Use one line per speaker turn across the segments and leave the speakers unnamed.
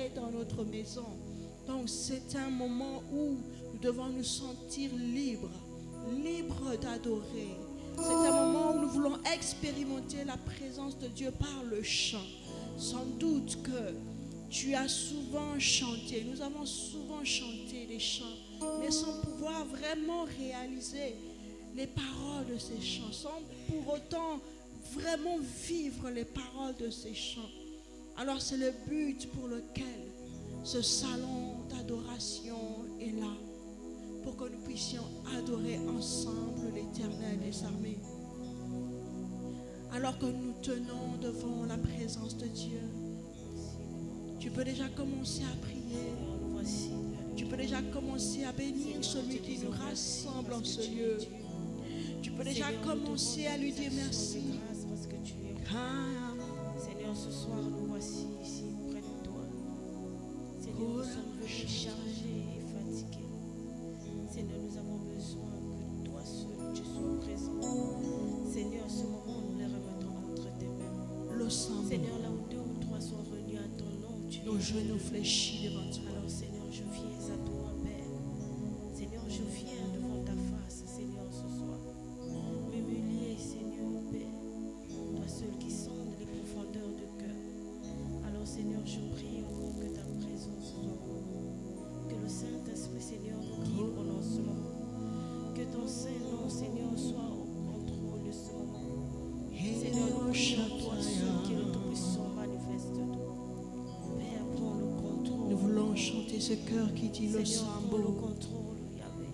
est dans notre maison. Donc c'est un moment où nous devons nous sentir libres, libres d'adorer. C'est un moment où nous voulons expérimenter la présence de Dieu par le chant. Sans doute que tu as souvent chanté, nous avons souvent chanté des chants, mais sans pouvoir vraiment réaliser les paroles de ces chants, sans pour autant vraiment vivre les paroles de ces chants. Alors c'est le but pour lequel ce salon d'adoration est là, pour que nous puissions adorer ensemble l'Éternel des armées. Alors que nous tenons devant la présence de Dieu, tu peux déjà commencer à prier. Tu peux déjà commencer à bénir celui qui nous rassemble en ce lieu. Tu peux déjà commencer à lui dire merci.
Seigneur, ce soir, nous voici ici près de toi. Seigneur, nous sommes venus chargés et fatigués. Seigneur, nous avons besoin que toi seul, tu sois présent. Seigneur, ce moment, nous les remettons entre tes mains. Seigneur, là où 2 ou 3 sont réunis à ton nom, tu
nos genoux fléchis devant toi.
Alors, Seigneur, je viens à toi, Père. Seigneur, je viens devant ta face, Seigneur, ce soir. M'humilier, Seigneur, Père. Toi seul qui sonde les profondeurs de cœur. Alors, Seigneur, je prie encore que ta présence soit là. Que le Saint-Esprit, Seigneur, nous guide pendant ce moment. Que ton Saint-Nom, Seigneur, soit au contrôle de ce moment. Seigneur, nous prions à toi seul qui est le Tout-Puissant, manifeste-toi. Père, prends le contrôle.
Nous voulons chanter ce cœur qui dit le
Seigneur, prends le
sambo.
contrôle, Yahvé.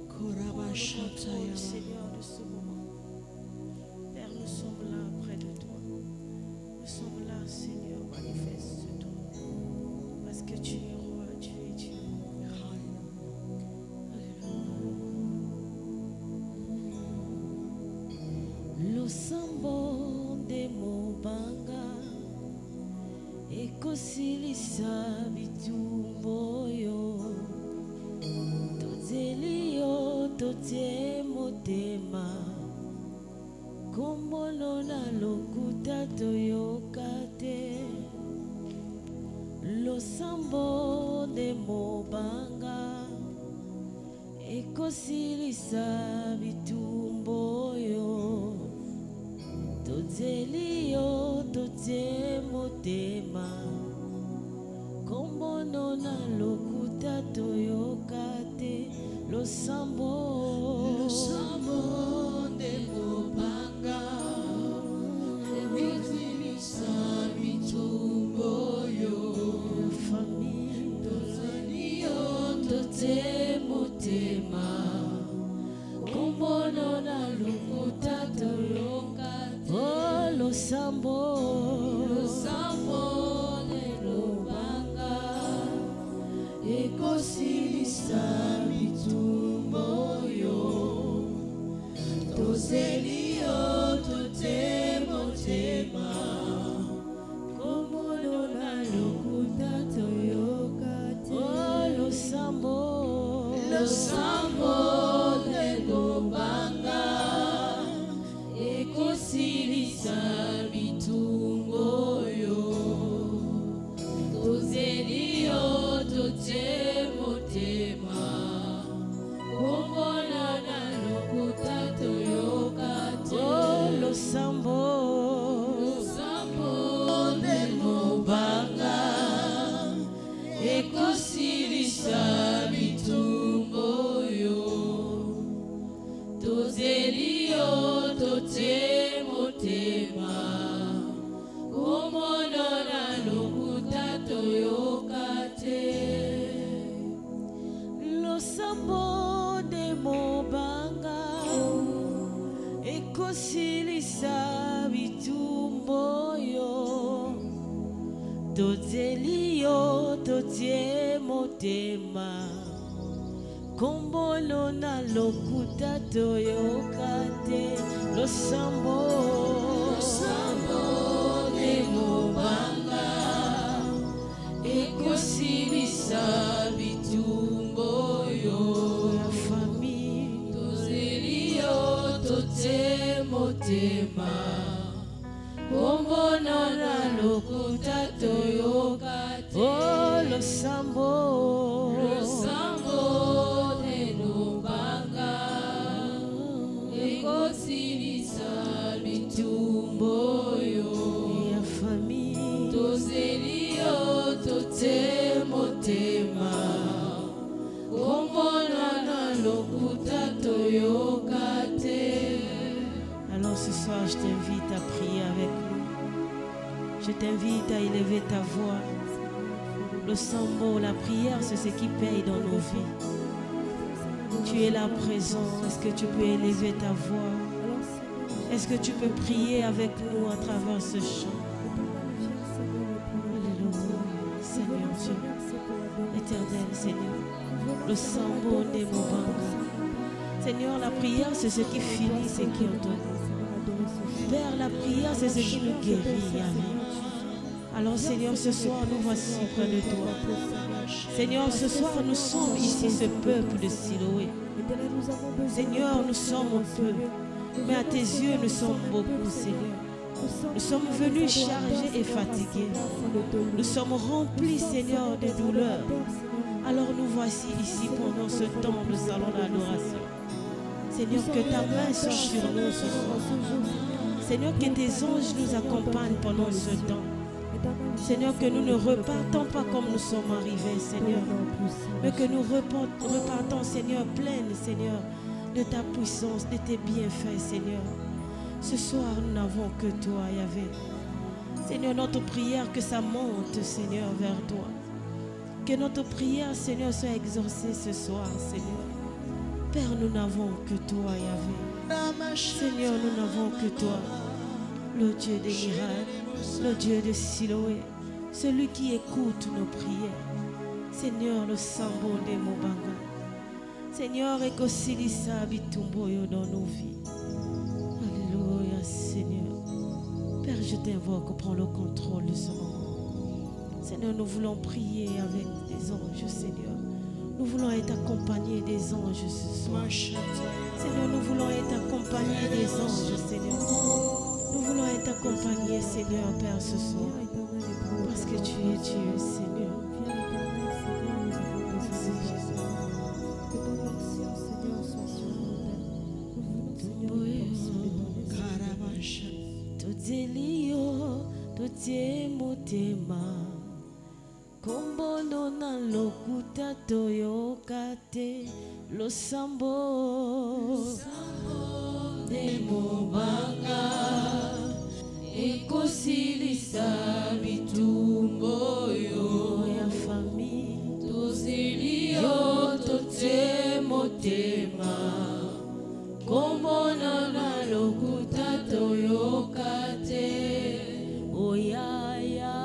Prends le contrôle, Seigneur, de ce moment. Père, nous sommes là près de toi. Nous sommes là, Seigneur, manifeste-toi. Parce que tu es roi, tu es Dieu. Lo sambo de mobanga ekosilisa bitumbo yo tozeli yo totie motema kombono na lokuta toyoka te losambo de mobanga ekosilisa bitumbo yo tozeli yo totie motema kombono na lokuta toyoka te losambo
de mobanga ekosilisa bitumbo yo
famille
tozali yo
totie motema kombono na lokuta toyoka te oh losambo
de mobanga ekosilisa bitumbo yo tozeli yo totie motema
kombono na lokuta toyoka te oh losambo
de mobanga ekosilisa bitumbo yo tozeli yo totie motema kombono na lokuta toyoka te
oh losambo
de mobanga ekosilisa bitumbo yo tozeli yo totie motema kombono na lokuta toyoka te
losambo de mobanga ekosilisa bitumbo yo tozeli yo totie motema kombono na lokuta toyoka te losambo
de mobanga ekosilisa bitumbo yo
famille
tozeli yo totie motema kombono na lokuta toyoka te
oh le sambo
de nobanga ekosilisa bitumbo yo
ya famille
tozeli yo totemotema komona na lokuta toyoka te.
Alors ce soir, je t'invite à prier avec nous. Je t'invite à élever ta voix. Le sambo, la prière, c'est ce qui paye dans nos vies. Tu es là présent. Est-ce que tu peux élever ta voix? Est-ce que tu peux prier avec nous à travers ce chant? Alléluia. Seigneur Dieu, éternel Seigneur, le sambo des Mobanga. Seigneur, la prière, c'est ce qui finit, ce qui entend. Père, la prière, c'est ce qui nous guérit, Yahweh. Alors, Seigneur, ce soir, nous voici près de toi. Seigneur, ce soir, nous sommes ici, ce peuple de Siloé. Seigneur, nous sommes un peu, mais à tes yeux, nous sommes beaucoup, Seigneur. Nous sommes venus chargés et fatigués. Nous sommes remplis, Seigneur, de douleurs. Alors, nous voici ici pendant ce temps, le salon d'adoration. Seigneur, que ta main soit sur nous ce soir. Seigneur, que tes anges nous accompagnent pendant ce temps. Seigneur, que nous ne repartons pas comme nous sommes arrivés, Seigneur, mais que nous repartons, Seigneur, pleines, Seigneur, de ta puissance, de tes bienfaits, Seigneur. Ce soir, nous n'avons que toi, Yahvé. Seigneur, notre prière, que ça monte, Seigneur, vers toi. Que notre prière, Seigneur, soit exaucée ce soir, Seigneur. Père, nous n'avons que toi, Yahvé. Seigneur, nous n'avons que toi, le Dieu des miracles, le Dieu de Siloé, celui qui écoute nos prières. Seigneur, le sambo de Mobanga. Seigneur, ekosilisa bitumbo yo dans nos vies. Alléluia, Seigneur. Père, je t'invoque, prends le contrôle de ce moment. Seigneur, nous voulons prier avec des anges, Seigneur. Nous voulons être accompagnés des anges ce soir. Seigneur, nous voulons être accompagnés des anges, Seigneur. Nous voulons être accompagnés, Seigneur, Père, ce soir. Parce que tu es Dieu, Seigneur. Merci, Jésus.
Que ton action, Seigneur, soit sur nous. Nous voulons, Seigneur,
Tozelio, totemotema. Kombono na lokuta toyokate lo sambo
de mobanga ekosilisa bitumbo yo
ya famille
tozeli yo totemotema komona na lokuta toyoka te
oyaya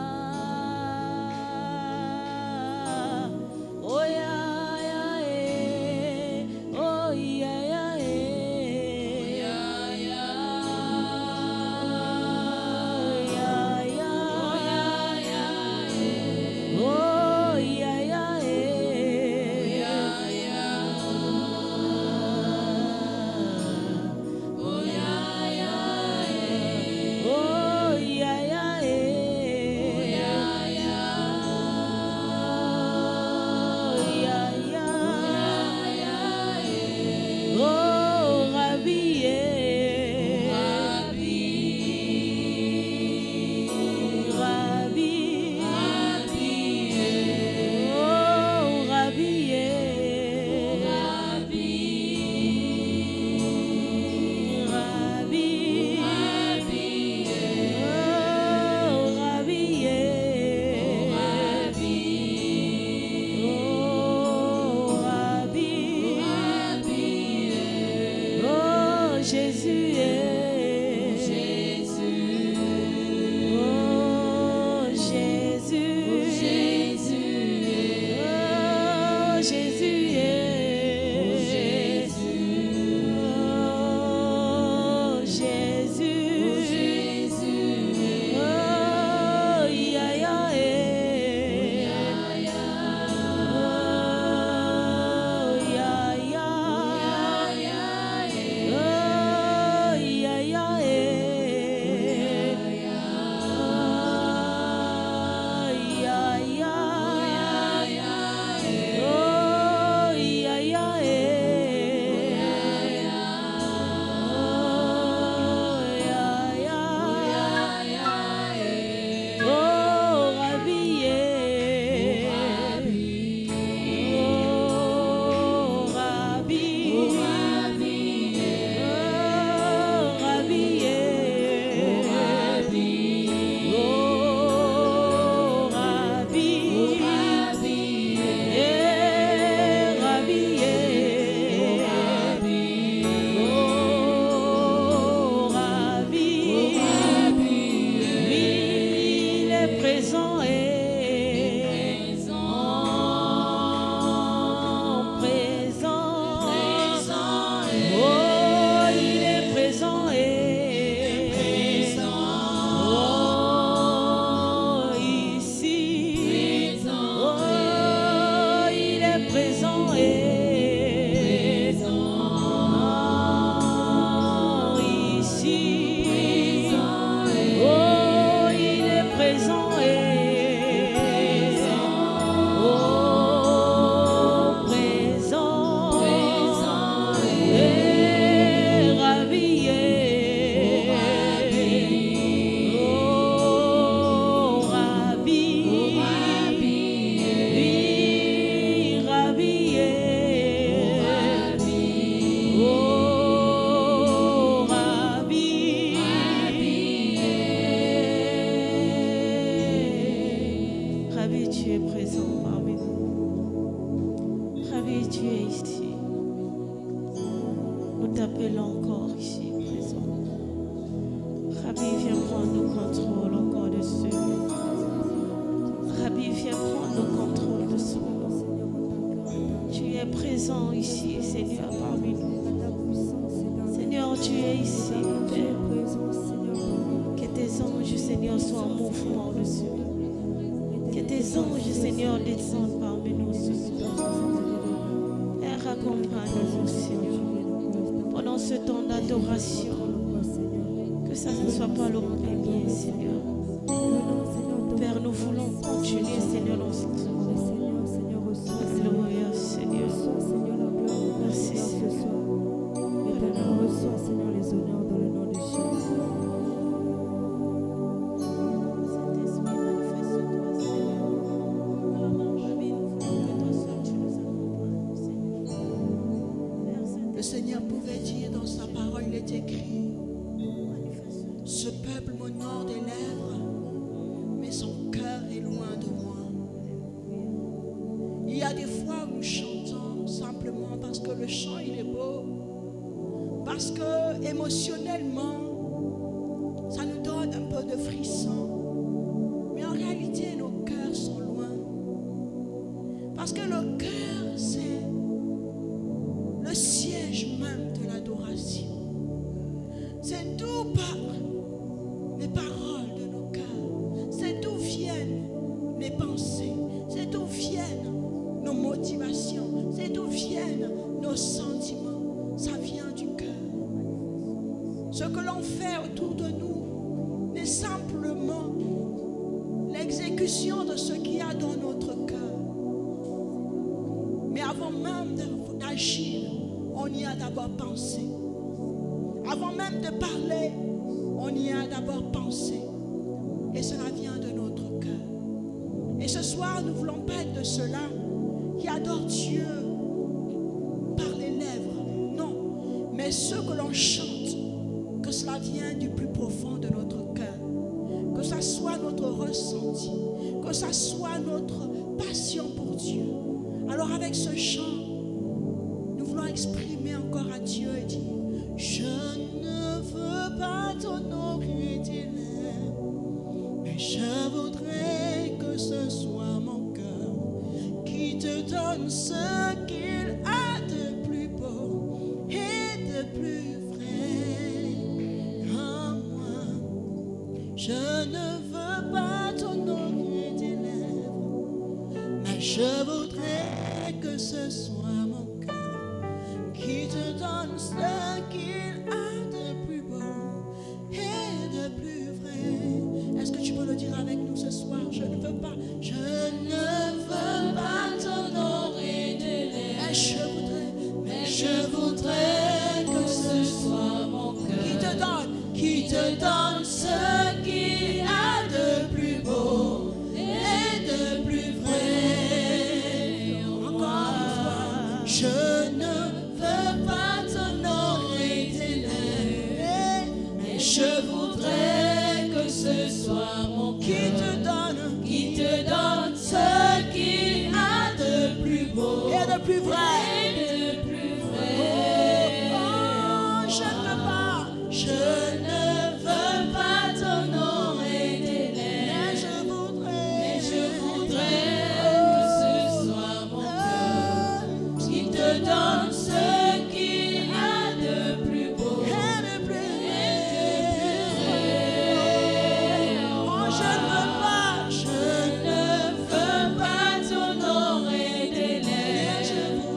présent parmi nous. Rabbi, tu es ici. Nous t'appelons encore ici présent. Rabbi, viens prendre le contrôle encore de ce lieu. Rabbi, viens prendre le contrôle de ce lieu. Tu es présent ici, Seigneur, parmi nous. Seigneur, tu es ici, Père. Que tes anges, Seigneur, soient en mouvement dessus. Que tes anges, Seigneur, descendent parmi nous ce soir. Père, accompagne-nous, Seigneur, pendant ce temps d'adoration. Que ça ne soit pas le premier, Seigneur. Père, nous voulons continuer, Seigneur, dans ce temps. Alléluia, Seigneur. Merci, Seigneur.
Reçois, Seigneur, les honneurs dans le nom de Jésus.
Saint-Esprit, manifeste-toi, Seigneur. Rabbi, nous voulons que toi seul tu nous accompagnes, Seigneur. Père Saint-Esprit,
Le Seigneur pouvait dire dans sa parole, il est écrit,
manifeste-toi.
ce peuple m'honore des lèvres, mais son cœur est loin de moi. Il y a des fois où nous chantons simplement parce que le chant il est beau, parce que émotionnellement ça nous donne un peu de frisson, mais en réalité nos cœurs sont loin, parce que le cœur c'est le siège même de l'adoration. C'est d'où partent les paroles de nos cœurs, c'est d'où viennent les pensées, c'est d'où viennent nos motivations, c'est d'où viennent nos sentiments. Ça vient du cœur. Ce que l'on fait autour de nous n'est simplement l'exécution de ce qu'il y a dans notre cœur. Mais avant même d'agir, on y a d'abord pensé. Avant même de parler, on y a d'abord pensé. Et cela vient de notre cœur. Et ce soir, nous ne voulons pas être de ceux-là qui adorent Dieu par les lèvres. Non, mais ce que l'on chante, que cela vienne du plus profond de notre cœur. Que ça soit notre ressenti, que ça soit notre passion pour Dieu. Alors avec ce chant, nous voulons exprimer encore à Dieu et dire, je ne veux pas t'honorer des lèvres, mais je voudrais que ce soit mon cœur qui te donne ce qu'il a de plus beau et de plus vrai en moi. Je ne veux pas t'honorer des lèvres, mais je voudrais que ce soit mon cœur qui te donne ce qu'il a de plus beau et de plus vrai. Est-ce que tu peux le dire avec nous ce soir? Je ne veux pas t'honorer des lèvres, mais je voudrais que ce soit mon cœur qui te donne ce qu'il a de plus beau et de plus vrai. Encore une fois, je ne veux pas t'honorer des lèvres, mais je voudrais que ce soit mon cœur qui te donne ce qu'il a de plus beau et de plus vrai. Je ne veux pas t'honorer des lèvres, mais je voudrais que ce soit mon cœur qui te donne ce qu'il a de plus beau et de plus vrai. Oh, je ne veux pas t'honorer des lèvres,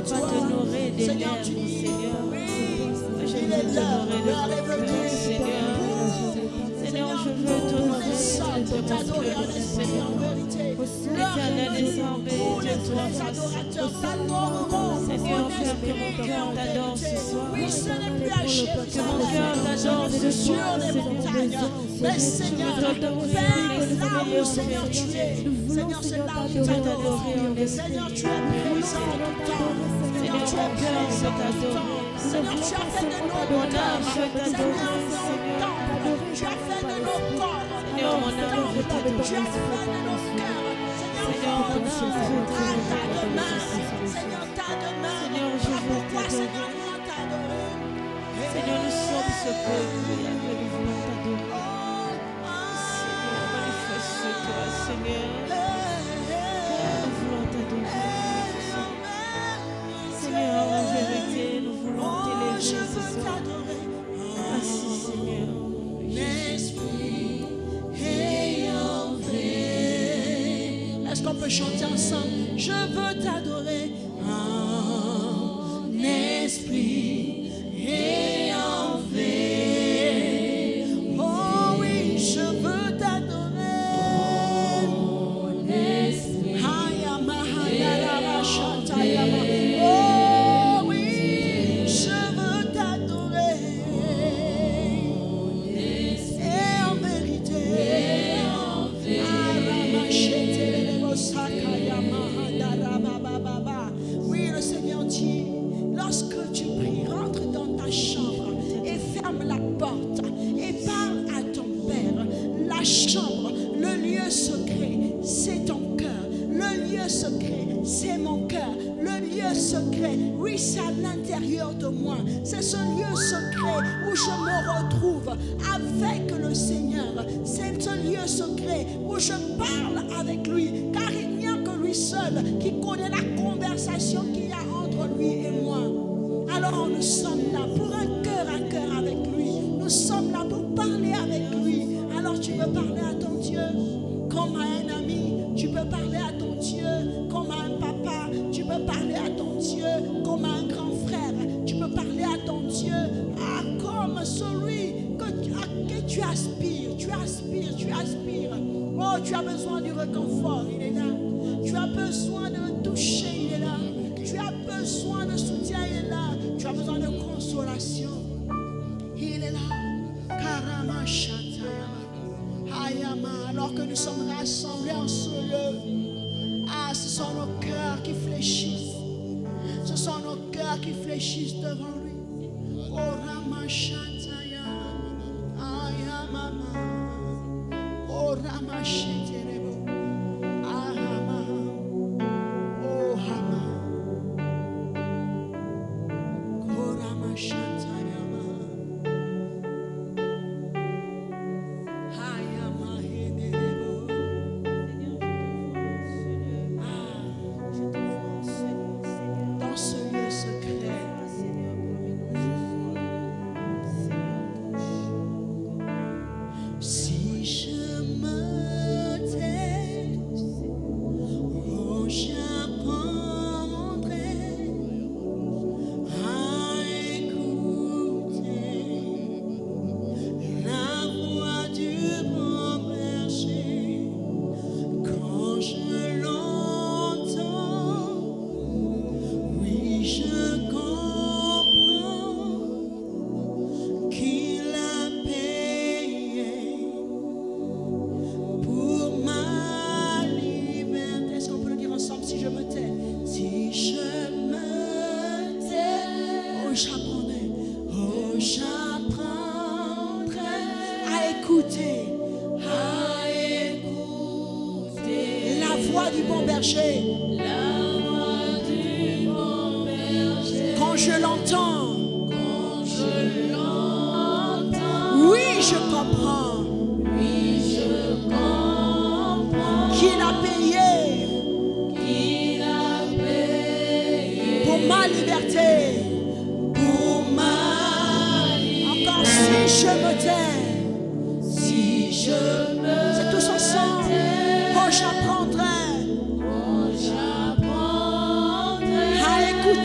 veux pas t'honorer des
Seigneur,
lèvres,
tu dis,
Seigneur.
oui,
Je
il
veux
est l'heure,
t'honorer de
l'heure
mon
est
cœur,
venue.
Seigneur. Seigneur, je veux t'honorer de mon
T'adorer en
cœur,
esprit et
Seigneur.
en vérité.
Éternel et sans
Tous
vérité,
les
toi,
vrais adorateurs t'adoreront.
Seigneur,
en
fais que
esprit
mon
et
cœur
en
t'adore
vérité.
ce soir.
Oui, ce n'est plus à
Que mon cœur t'adore ce
sur
soir,
les
Seigneur.
montagnes. Mais Seigneur, Père, là où Seigneur tu es. Seigneur, c'est là où nous t'adorons. Seigneur, tu es présent en tout temps. Seigneur, tu es présent en tout temps. Seigneur, tu as fait de nos cœurs. Seigneur, nos temples. Tu as fait de nos corps.
Seigneur, mon amour, je
Tu as fait de nos
t'adore.
cœurs.
Seigneur,
Seigneur,
mon amour,
à ta demeure. Seigneur, ta demeure.
Seigneur, je veux
Pourquoi,
t'adorer.
Seigneur, nous t'adorer?
Seigneur, nous sommes ce peuple et nous voulons t'adorer. Seigneur, manifeste-toi, Seigneur. Nous voulons t'adorer. Seigneur, en vérité, nous voulons t'élever
Je
ce
veux
soir.
t'adorer.
Merci, Seigneur.
Esprit ayant fait. Est-ce qu'on peut chanter ensemble? Je veux t'adorer en esprit ayant fait. Oh oui, je veux t'adorer en esprit. Oh oui, je veux t'adorer. Et en vérité, oui, le Seigneur dit, lorsque tu pries, rentre dans ta chambre et ferme la porte et parle à ton Père. La chambre, le lieu secret, c'est ton cœur. Le lieu secret, c'est mon cœur. Le lieu secret, oui, c'est à l'intérieur de moi. C'est ce lieu secret où je me retrouve avec le Seigneur. C'est ce lieu secret où je parle avec lui. Car il n'y a que lui seul qui connaît la conversation qu'il y a entre lui et moi. Alors nous sommes là pour un cœur à cœur avec lui. Nous sommes là pour parler avec lui. Alors tu veux parler à ton Dieu comme à un ami. Tu peux parler à ton Dieu comme à un papa. Tu peux parler à ton Dieu comme à un grand frère. Tu peux parler à ton Dieu comme celui à qui tu aspires. Tu aspires, tu aspires. Oh, tu as besoin du réconfort, il est là. Tu as besoin de toucher, il est là. Tu as besoin de soutien, il est là. Tu as besoin de consolation, il est là. Karama Shantayama. Ayama. Alors que nous sommes rassemblés en ce lieu, ce sont nos cœurs qui fléchissent. Ce sont nos cœurs qui fléchissent devant lui. Oh Rama Shantayama. Ayama. Oh Rama Shantayama. Ahama. Oh Hama. Oh Rama Shantayama. Ayama Henderebo. Dans ce lieu secret, si je me tais, oh, j'apprendrai à écouter la voix du bon berger. Quand je l'entends, oui, je comprends qu'il a payé pour ma liberté. Est-ce qu'on peut le dire ensemble? Si je me tais, si je me tais, oh j'apprendrai à écouter la voix du bon berger. Quand je l'entends, oui, je comprends qu'il a payé pour ma liberté. Encore si je me tais, c'est tous ensemble. Oh, j'apprendrai à écouter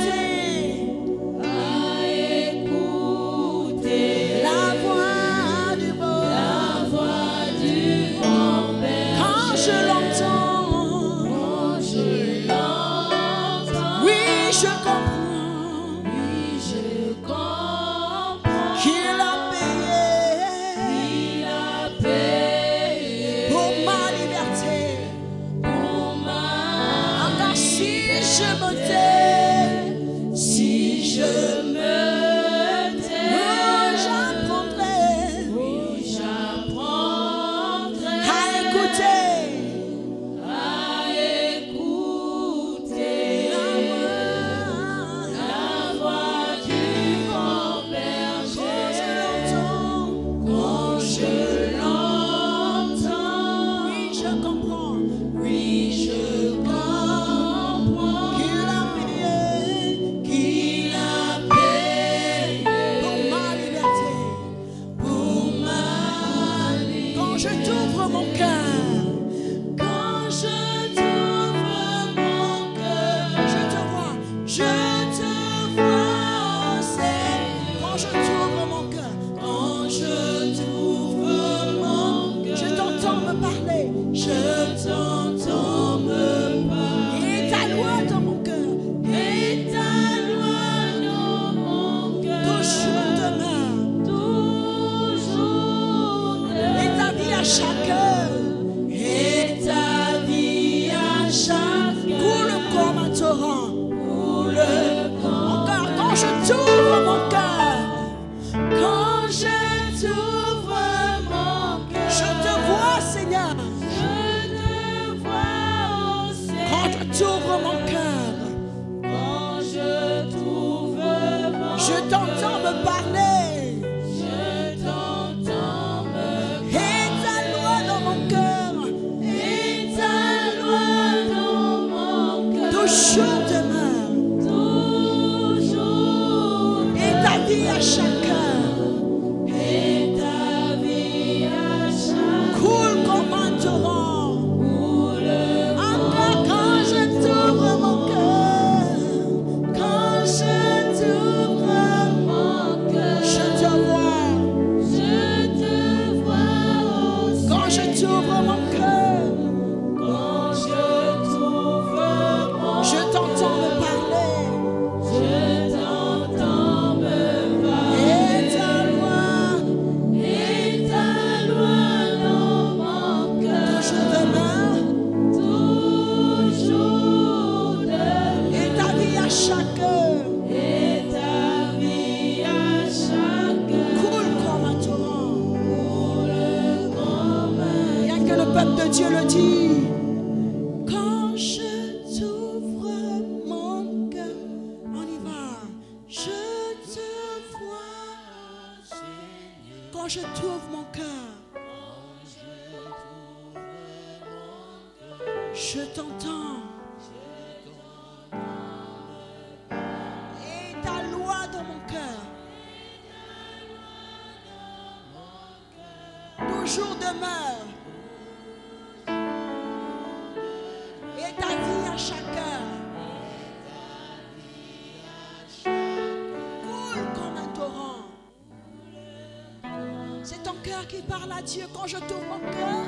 Qui parle à Dieu quand je tourne mon cœur.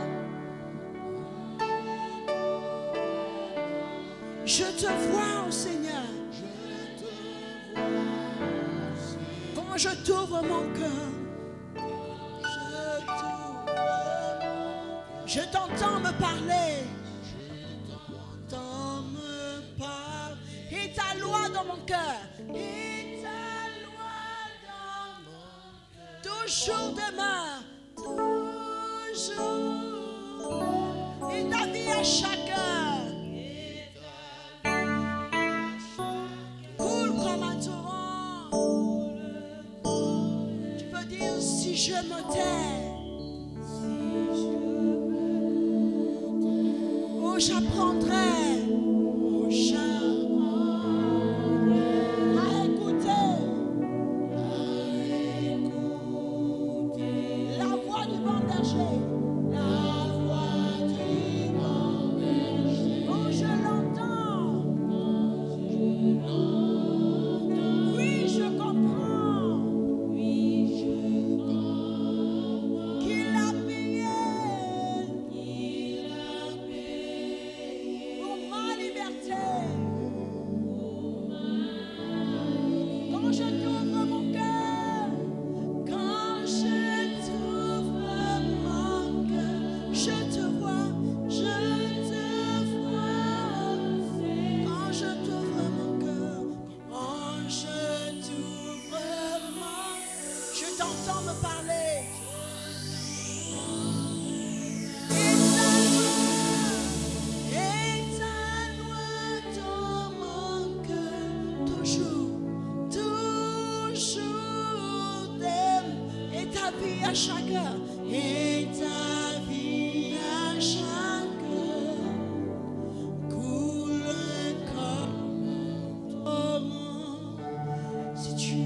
Je te vois, oh Seigneur. Quand je t'ouvre mon cœur, je t'entends me parler. Et ta loi dans mon cœur. Et ta loi dans mon cœur. Toujours demeure. Et ta vie à chacun coule comme un torrent. Tu peux dire si je me tais, oh j'apprendrai à écouter la voix du bon berger. Oh, je l'entends. Quand je t'ouvre mon cœur, quand je t'ouvre mon cœur, je te vois, je te vois. Quand je t'ouvre mon cœur, quand je t'ouvre mon cœur, je t'entends me parler. À chaque heure, et ta vie à chaque heure coule comme torrent. Si tu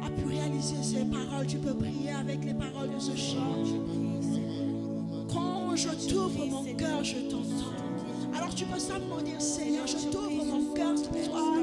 as pu réaliser ces paroles, tu peux prier avec les paroles de ce chant. Quand je t'ouvre mon cœur, je t'entends. Alors tu peux simplement dire: Seigneur, je t'ouvre mon cœur ce soir.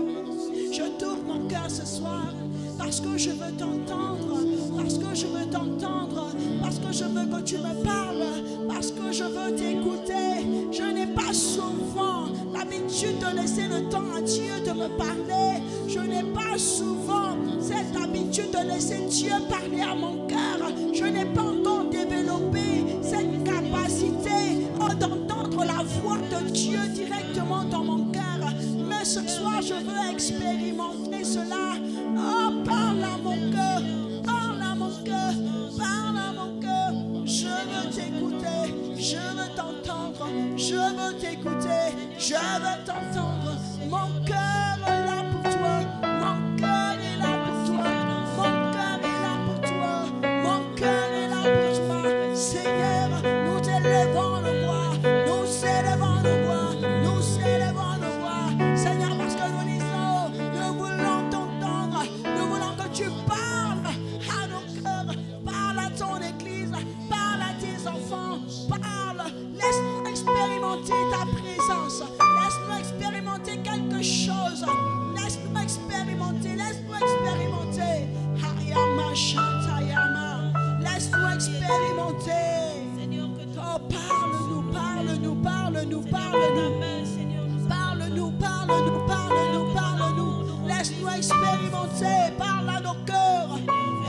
Je t'ouvre mon cœur ce soir parce que je veux t'entendre, parce que je veux t'entendre, parce que je veux que tu me parles, parce que je veux t'écouter. Je n'ai pas souvent l'habitude de laisser le temps à Dieu de me parler. Je n'ai pas souvent cette habitude de laisser Dieu parler à mon cœur. Je n'ai pas encore développé cette capacité d'entendre la voix de Dieu directement dans mon cœur. Mais ce soir, je veux expérimenter cela. Oh, parle à mon cœur, parle à mon cœur, parle à mon cœur. Je veux t'écouter, je veux t'entendre, je veux t'écouter, je veux t'entendre. Mon cœur est là pour toi, mon cœur est là pour toi, mon cœur est là pour toi, mon cœur est là pour toi. Seigneur, nous élevons nos voix, nous élevons nos voix, nous élevons nos voix. Seigneur, parce que nous disons, nous voulons t'entendre, nous voulons que tu parles à nos cœurs, parle à ton église, parle à tes enfants, parle, laisse-nous expérimenter ta présence, laisse-nous expérimenter quelque chose, laisse-nous expérimenter, Hayama Shantayama, laisse-nous expérimenter. Oh, parle-nous, parle-nous, parle-nous, parle-nous. Parle-nous, parle-nous, parle-nous, parle-nous. Laisse-nous expérimenter, parle à nos cœurs.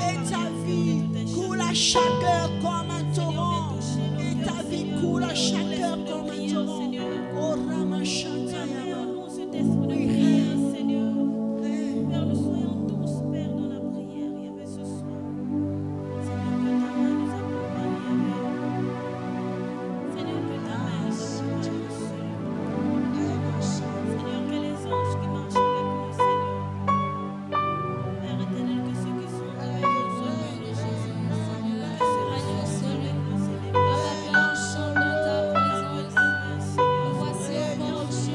Et ta vie coule à chaque heure comme un torrent. Et ta vie coule à chaque heure comme un torrent. Oh, Ramachatayama.
Voici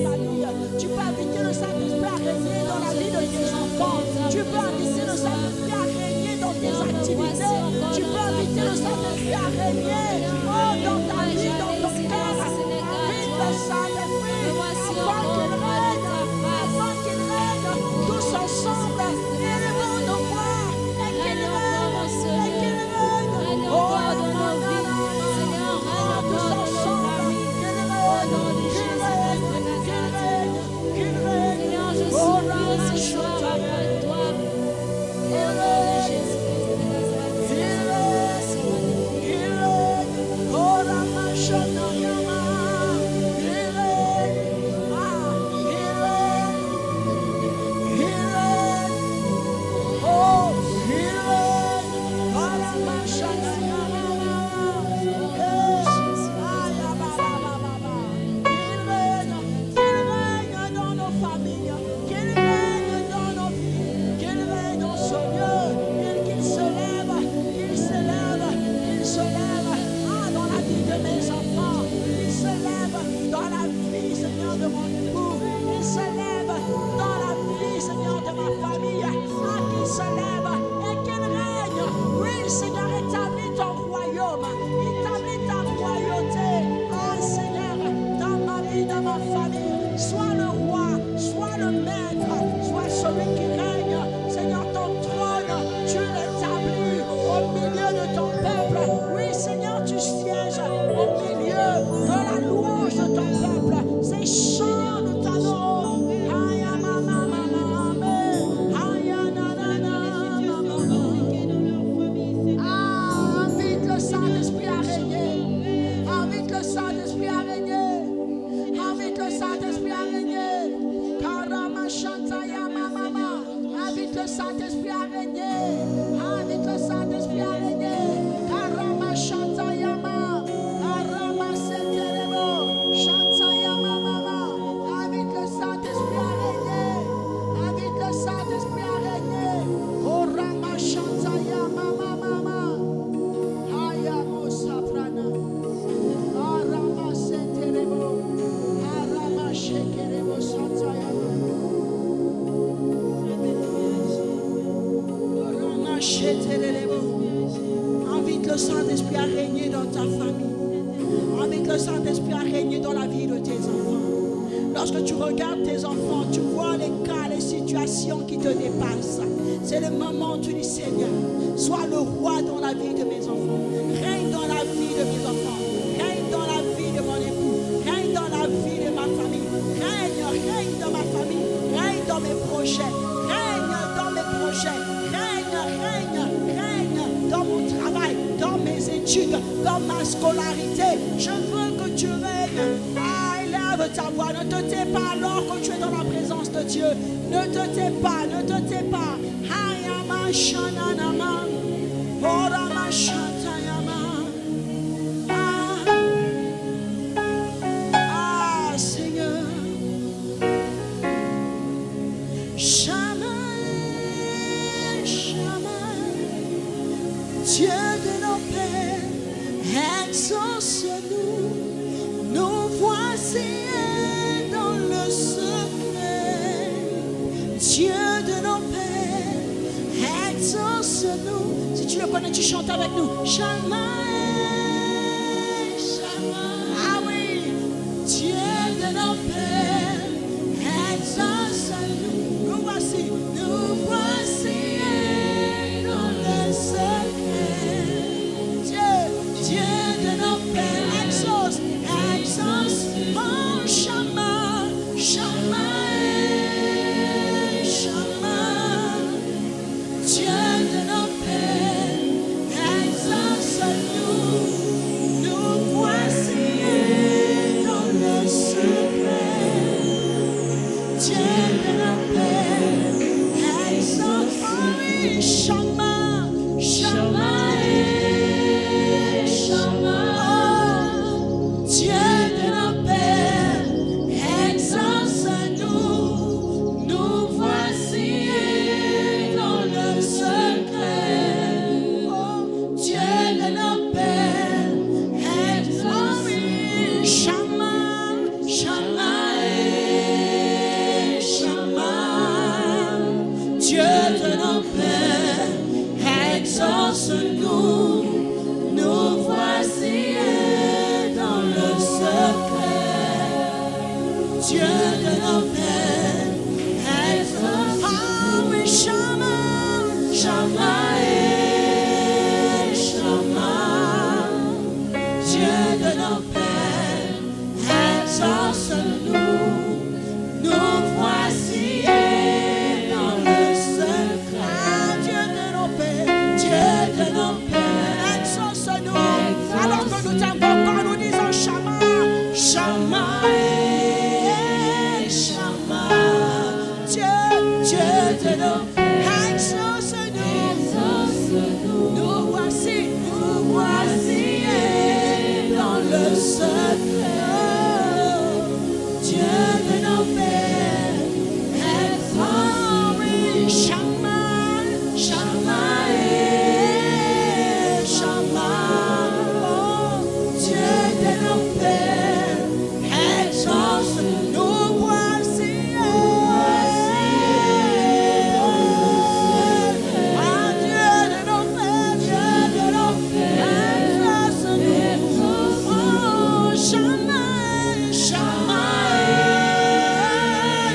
famille. Tu peux inviter le Saint-Esprit à régner dans la vie de tes enfants. Tu peux inviter le Saint-Esprit à régner dans tes activités. Tu peux inviter le Saint-Esprit à régner dans ta vie, dans ton cœur. Invite le Saint-Esprit afin qu'il règne tous ensemble. Élevons nos voix et qu'il règne. Oh, tous ensemble. Qu'il règne. Oh, Invite le Saint-Esprit à régner dans ta famille. Invite le Saint-Esprit à régner dans la vie de tes enfants. Lorsque tu regardes tes enfants, tu vois les cas, les situations qui te dépassent. C'est le moment où tu dis, Seigneur, sois le roi dans la vie de mes enfants. Règne dans la vie de mes enfants. Règne dans la vie de mon époux. Règne dans la vie de ma famille. Règne dans ma famille. Règne dans mes projets. Règne dans mes projets. Règne dans mon travail, dans mes études, dans ma scolarité. Je veux que tu règnes. Élève ta voix. Ne te tais pas alors que tu es dans la présence de Dieu. Ne te tais pas, ne te tais pas. Hayama shananama. Orama shantayama. Seigneur. Dieu de nos pères, exauce-nous, nous voici dans le secret. Dieu de nos pères, exauce-nous. Si tu le connais, tu chantes avec nous. Shamaï, Shamaï. Ah oui, Dieu de nos pères, exauce-nous. Nous voici dans le secret. Dieu de nos pères, exauce, oh Shama, Dieu de nos pères, exauce-nous, nous voici dans le secret. Dieu de nos pères, exauce, oh oui, Shama. Dieu de nos pères, exauce-nous, nous voici dans le secret. Oh, Dieu de nos pères, exauce-nous. Shama, Dieu de nos pères, exauce. Ah oui, Shama, Shama, Shama, Dieu de nos pères, exauce-nous, nous voici dans le secret. Ah, Dieu de nos pères, exauce-nous, alors que nous t'invoquons, nous disons Shama, Shama, Shama, Dieu de nos pères, exauce-nous, nous voici dans le secret. Dieu de nos pères, exauce-nous, Shama, Shama, Shama, oh, Dieu de nos pères, exauce-nous, voici, ah, Dieu de nos pères, exauce-nous, oh, Shama, Shama,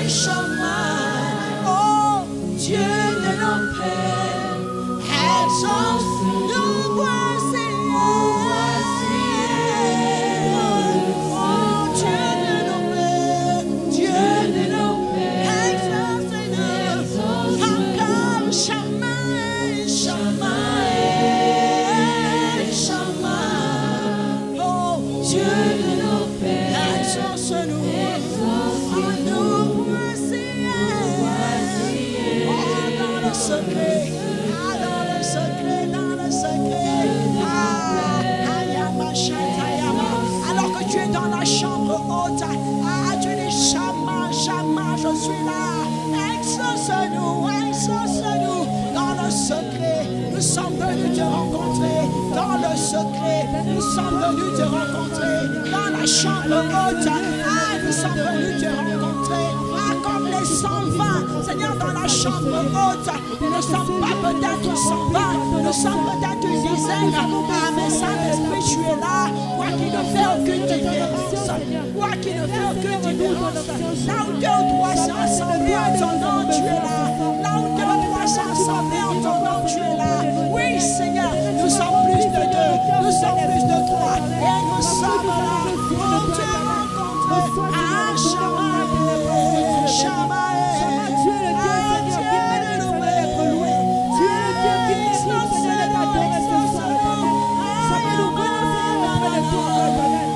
Shama, oh, Dieu de nos pères, exauce-nous, voici, oh, Dieu de nos pères, exauce-nous, encore Shama, Shama, Shama, oh, Dieu de nos pères, exauce-nous, oh, nous voici, oh, dans le secret, ah, dans le secret, Ayama, Shatayama. Alors que tu es dans la chambre haute, ah, tu dis Shama, Shama, je suis là, exauce-nous, dans le secret, nous sommes venus te rencontrer, dans le secret, nous sommes venus te rencontrer, dans la chambre haute, ah, nous sommes venus te rencontrer, ah, comme les 120, Seigneur, dans la chambre haute, nous ne sommes pas peut-être 120, nous sommes peut-être une dizaine, ah, mais Saint-Esprit, tu es là, moi qui ne fais aucune différence, moi qui ne fais aucune différence, là où 2 ou 3 sont assemblés en ton nom, tu es là, là où 2 ou 3 sont assemblés en ton nom, tu es là, oui Seigneur, nous sommes plus de 2, nous sommes plus de 3, et nous sommes là, pour te rencontrer, ah, Shama, Shama,
Tu es le Dieu, Seigneur, qui mérite d'être loué. Tu es le Dieu qui mérite, Seigneur, d'être adoré ce soir, Éternel. Sois-nous bénis, Seigneur, auprès de toi, Éternel.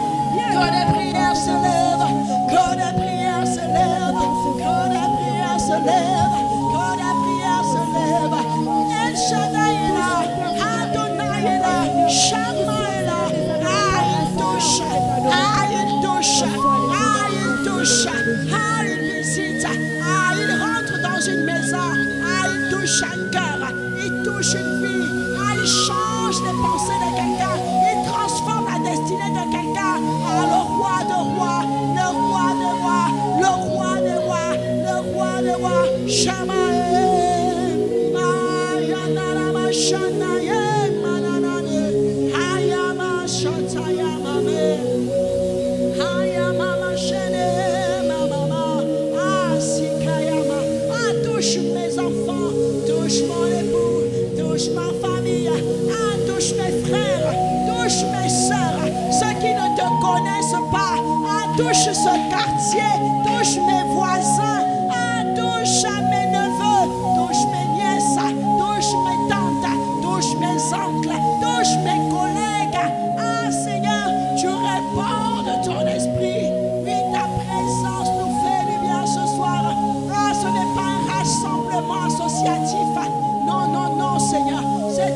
que les prières se lèvent, que les prières se lèvent, que les prières se lèvent, que les prières se lèvent. El Shaddai est là, Adonai est là, Shama est là, ah, il touche, ah, il touche, ah, il touche, ah, il visite, ah, il rentre dans une maison, ah, il touche un cœur, il touche une vie, ah, il change les pensées de quelqu'un, il transforme la destinée de quelqu'un, ah, le roi de rois, le roi de rois, le roi de rois, le roi de rois, Shama, Mayanarama, Shanaye, Mananane, Hayama, Shatayama, Hayama, Shene, Mama, ah, Sikayama, ah, touche mes enfants, touche mon époux, touche ma famille, ah, touche mes frères, touche mes soeurs, ceux qui ne te connaissent pas, ah, touche ce quartier, touche mes voisins, ah, touche mes neveux, touche mes nièces, touche mes tantes, touche mes oncles, touche mes collègues, ah, Seigneur, tu réponds de ton esprit, oui, ta présence nous fait du bien ce soir, ah, ce n'est pas un rassemblement associatif, non, non, non, Seigneur, c'est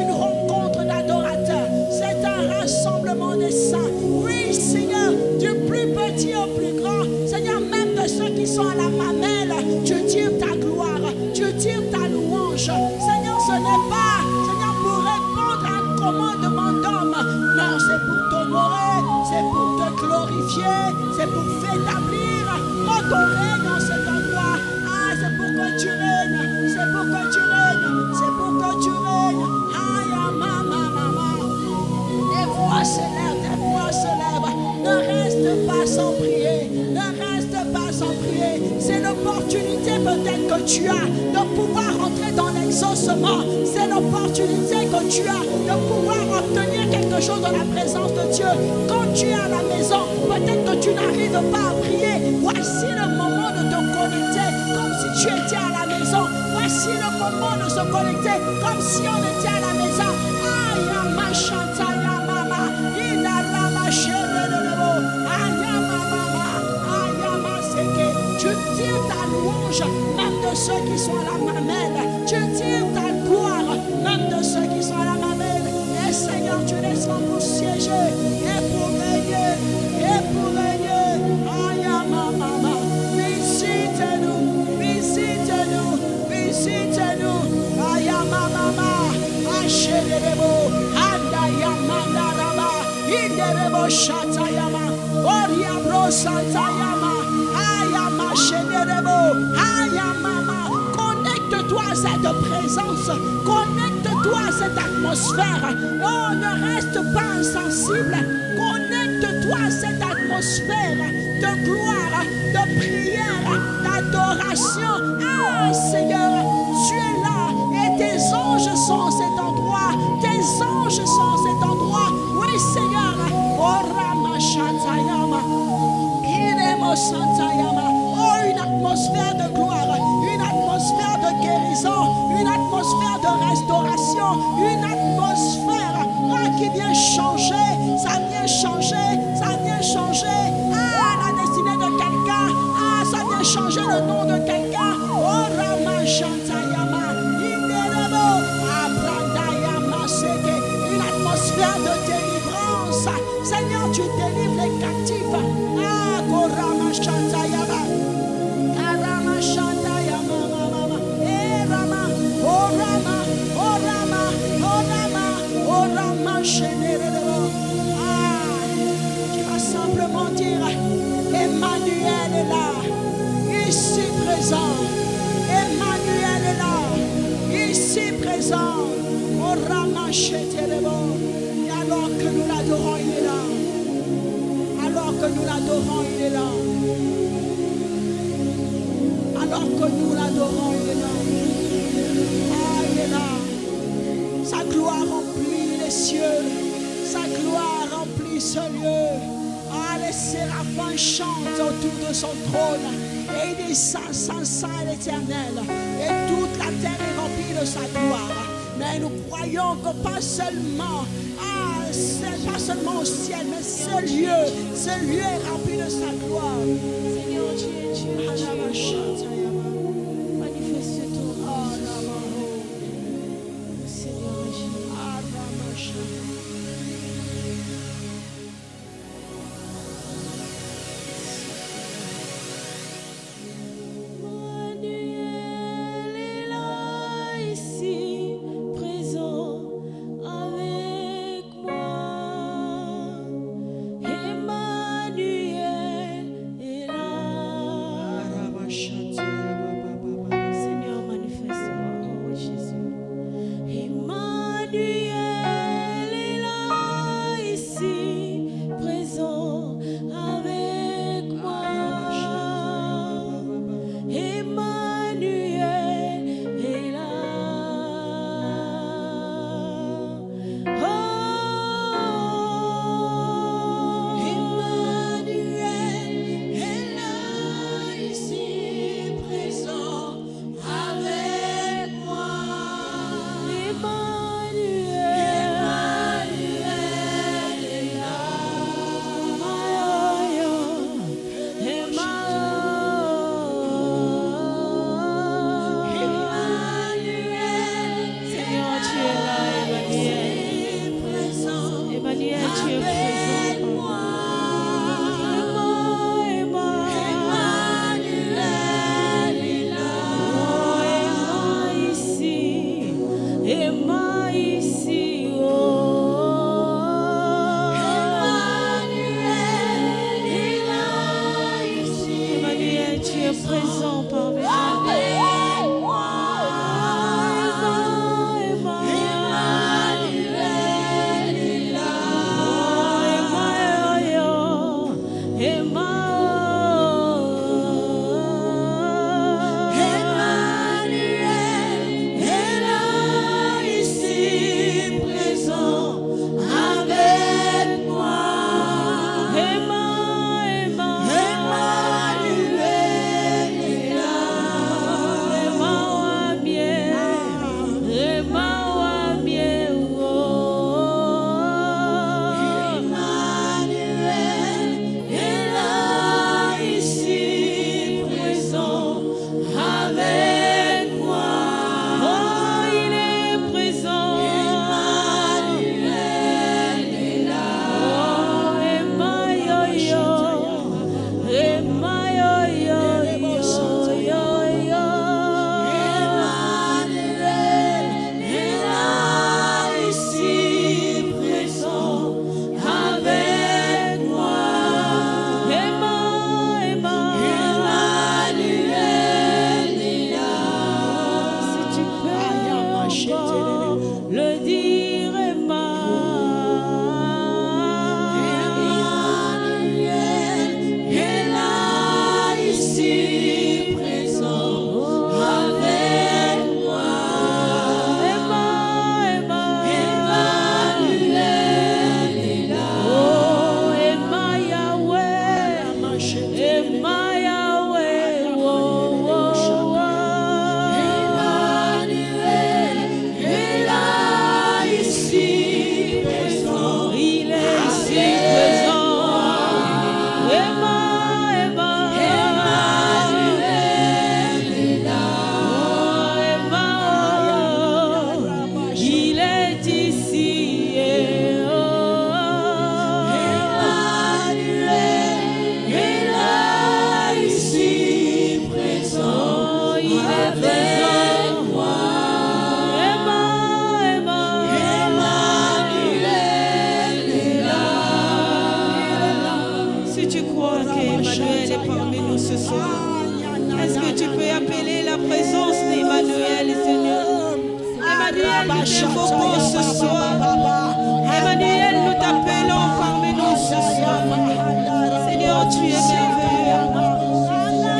une rencontre d'adorateurs, c'est un rassemblement des saints, oui, Seigneur, du plus petit au plus grand, Seigneur, même de ceux qui sont à la mamelle, tu tires ta gloire, tu tires ta louange, Seigneur, ce n'est pas, Seigneur, pour répondre à un commandement d'homme, non, c'est pour t'honorer, c'est pour te glorifier, c'est pour t'établir, quand ton règne dans cet endroit, ah, c'est pour que tu règnes, c'est pour que tu règnes, c'est pour que tu règnes, aïe, maman, des voix se lèvent, ne reste pas sans prier, ne reste peut-être que tu as de pouvoir entrer dans l'exaucement. C'est l'opportunité que tu as de pouvoir obtenir quelque chose dans la présence de Dieu. Quand tu es à la maison, peut-être que tu n'arrives pas à prier. Voici le moment de te connecter comme si tu étais à la maison. Voici le moment de se connecter comme si on était à la maison. Ayama Shantaya Mama, Inarama Sherelebo, Ayama Mama, Ayama Seke. Tu tires ta louange même de ceux qui sont à la mamelle. Tu tires ta gloire même de ceux qui sont à la mamelle. Et Seigneur, tu laisseras pour siéger et pour régner, et pour régner. Ayama Mama, visite-nous, visite-nous, visite-nous. Ayama Mama, Asherebo, Andayama Naraba, Inderebo Shatayama, Oriabro Santayama, Ayama Sherebo, Ayama. Connecte-toi à cette présence, connecte-toi à cette atmosphère. Oh, ne reste pas insensible. Connecte-toi à cette atmosphère de gloire, de prière, d'adoration. Ah, Seigneur, tu es là et tes anges sont à cet endroit. Tes anges sont à cet endroit. Oui, Seigneur. Oh, Ramachatayama. Iremo Santayama. Oh, une atmosphère de gloire, une atmosphère de guérison, une atmosphère de restauration, une atmosphère qui vient changer, ça vient changer, ça vient changer. Ah, la destinée de quelqu'un, ah, ça vient changer le nom de quelqu'un. Oh, Ramachantayama, Inderebo, Abrandayama Seke, une atmosphère de délivrance. Seigneur, tu délivres les captifs. Ah, Koramachantayama. Tu vas simplement dire Emmanuel est là, ici présent. Emmanuel est là, ici présent. Et alors que nous l'adorons, il est là. Alors que nous l'adorons, il est là. Alors que nous l'adorons, il est là. Ah, il est là. Sa gloire remplit les cieux. Sa gloire remplit ce lieu. Ah, les séraphins chantent autour de son trône. Et il dit Saint, Saint, Saint est l'Éternel. Et toute la terre est remplie de sa gloire. Mais nous croyons que pas seulement, c'est pas seulement au ciel, mais ce lieu est rempli de sa gloire.
Seigneur, tu es Dieu. Manifeste ton Seigneur Jésus. Emmanuel est là, ici, présent avec moi. Emmanuel est là. Seigneur, manifeste-toi, oh Jésus. Emmanuel est là, ici, présent avec moi. Emmanuel est là. Oh, Emmanuel est là, ici, présent avec moi. Emmanuel est là. Seigneur, tu es là, Emmanuel. Emmanuel, tu es présent. Emma ici, oh. Emmanuel, tu es présent parmi nous. Emmanuel Est-ce que tu peux appeler la présence d'Emmanuel, Seigneur? Emmanuel, nous t'invoquons ce soir. Emmanuel, nous t'appelons parmi nous ce soir. Seigneur, tu es merveilleux.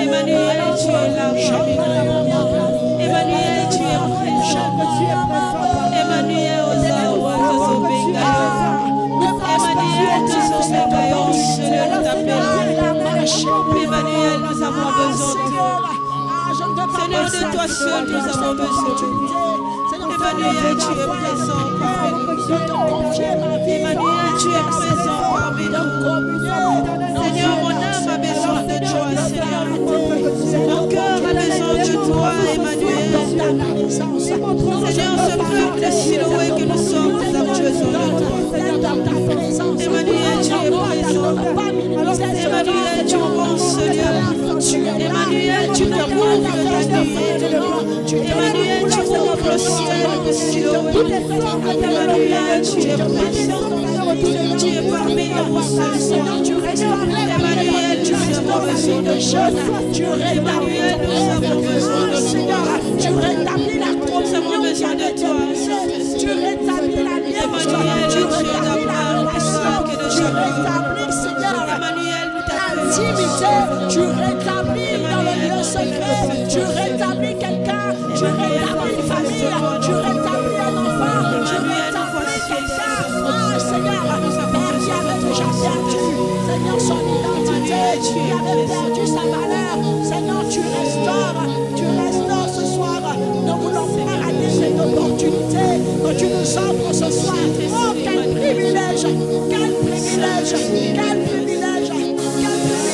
Emmanuel, tu es là parmi nous. Emmanuel, tu es présent. Emmanuel, Ozawa, Tozobenga. Emmanuel, Tozobenga, Seigneur, nous t'appelons. Emmanuel, nous avons besoin de toi. Seigneur, de toi seul, nous avons besoin de toi. Emmanuel, tu es présent parmi nous. Emmanuel, tu es présent parmi nous. Seigneur, mon âme a besoin de toi, Seigneur. Mon cœur a besoin de toi, Emmanuel. Seigneur, ce peuple de Siloé que nous sommes, nous avons besoin de toi. Emmanuel, tu es présent. Emmanuel, tu penses, Seigneur. Emmanuel, tu te couvres de ta vie. Emmanuel, tu ouvres le ciel de Siloé. Emmanuel, tu es présent. Tu es parmi nous, Seigneur. Emmanuel, tu nous avons besoin de choses. Emmanuel, nous avons besoin de toi.
Tu rétablis la
Nous avons besoin de toi.
tu rétablis la
Emmanuel, tu es d'amour, de sang et de
tu
chair.
rétablis, Seigneur,
Emmanuel, nous
l'intimité, tu rétablis dans le lieu secret, tu rétablis quelqu'un, tu rétablis une famille, tu rétablis un enfant, tu rétablis quelqu'un. Ah Seigneur, Père qui avait déjà perdu, Seigneur, son identité, qui avait perdu sa valeur, Seigneur, tu restaures ce soir. Nous voulons pas rater cette opportunité que tu nous offres ce soir. Oh, quel privilège, quel privilège, quel privilège, quel privilège.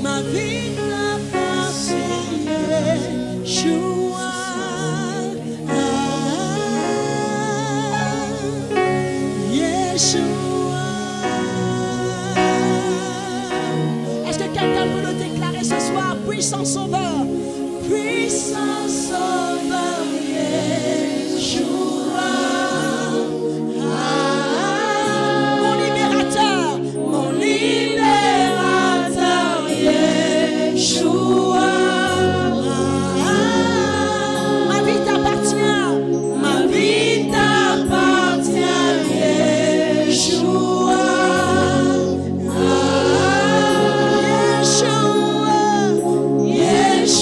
Ma vie n'appartient Yeshua. Yeshua.
Est-ce que quelqu'un peut le déclarer ce soir? Puissant sauveur,
Puissant Sauveur Yeshua.
mon libérateur,
Mon libérateur Yeshua.
ma vie t'appartient.
Ma vie t'appartient Yeshua. Yeshua.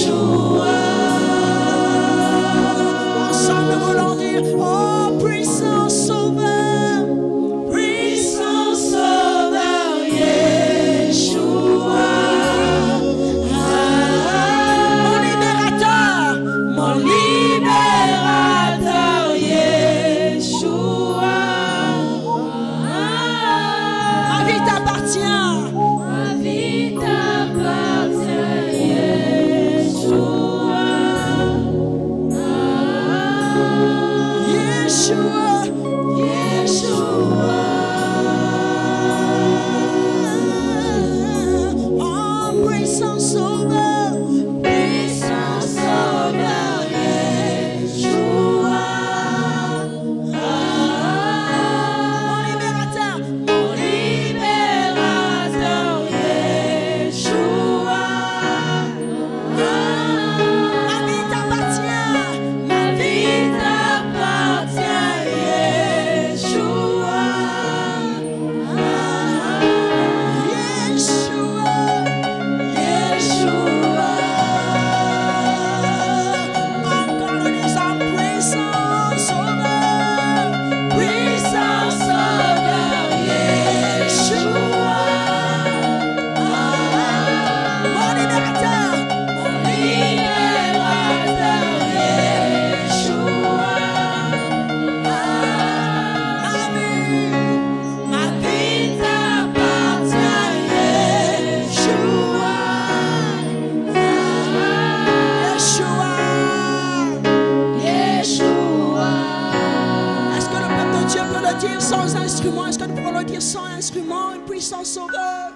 puissant instrument, un puissant sauveur.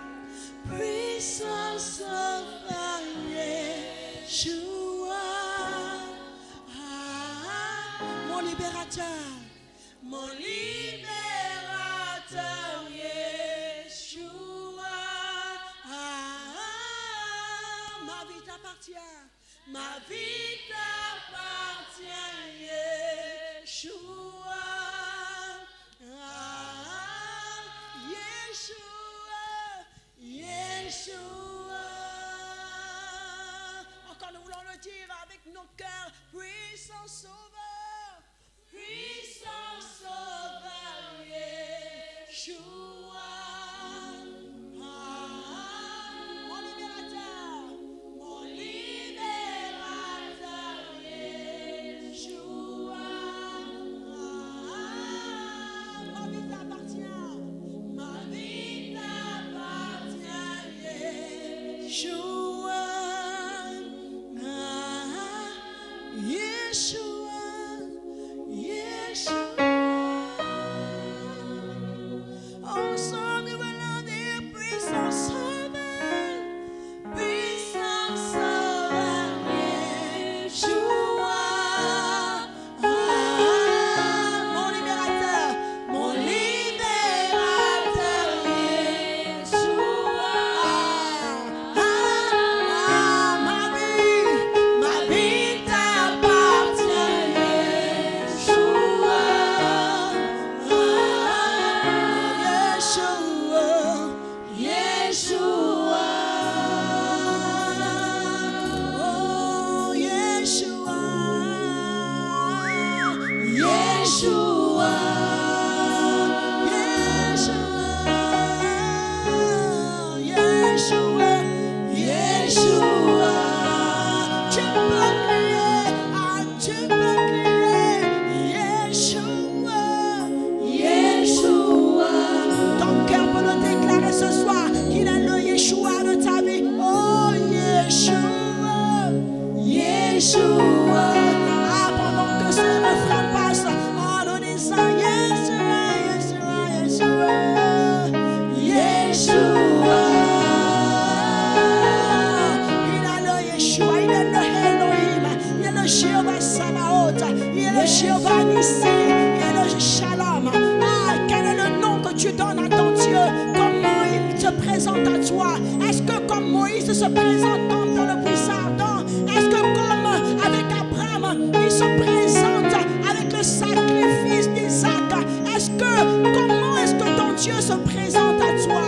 Puissant sauveur, Yeshua. Mon libérateur, mon libérateur, Yeshua. Ma vie t'appartient, ma vie t'appartient, Yeshua. Yeshua, Yeshua. Encore nous voulons le dire avec nos cœurs. Puissant sauveur, puissant sauveur, Yeshua. Mon libérateur, mon libérateur, Yeshua. Ma vie t'appartient, ma vie t'appartient, Yeshua. Yeshua, Yeshua. Ensemble nous allons dire puissant sauveur, puissant sauveur, Yeshua. Mon libérateur, mon libérateur, Yeshua. Ma vie t'appartient, Yeshua. Yeshua, oh Yeshua, Yeshua, Yeshua, Yeshua. Tu peux crier, tu peux crier, Yeshua, Yeshua. Ton cœur peut le déclarer ce soir qu'il est le Yeshua de ta vie. Oh Yeshua, Yeshua. Pendant que ce refrain passe, en nous disant Yeshua, Yeshua, Yeshua, Yeshua. Il est le Yeshua, il est le Elohim, il est le Jéhovah Sabaoth, il est le Jéhovah Nissi, il est le Shalom. Quel est le nom que tu donnes à ton Dieu? Comment il se présente à toi? Est-ce que comme Moïse se présente dans le buisson ardent? Est-ce que comme avec Abraham, il se présente avec le sacrifice d'Isaac? Comment est-ce que ton Dieu se présente à toi?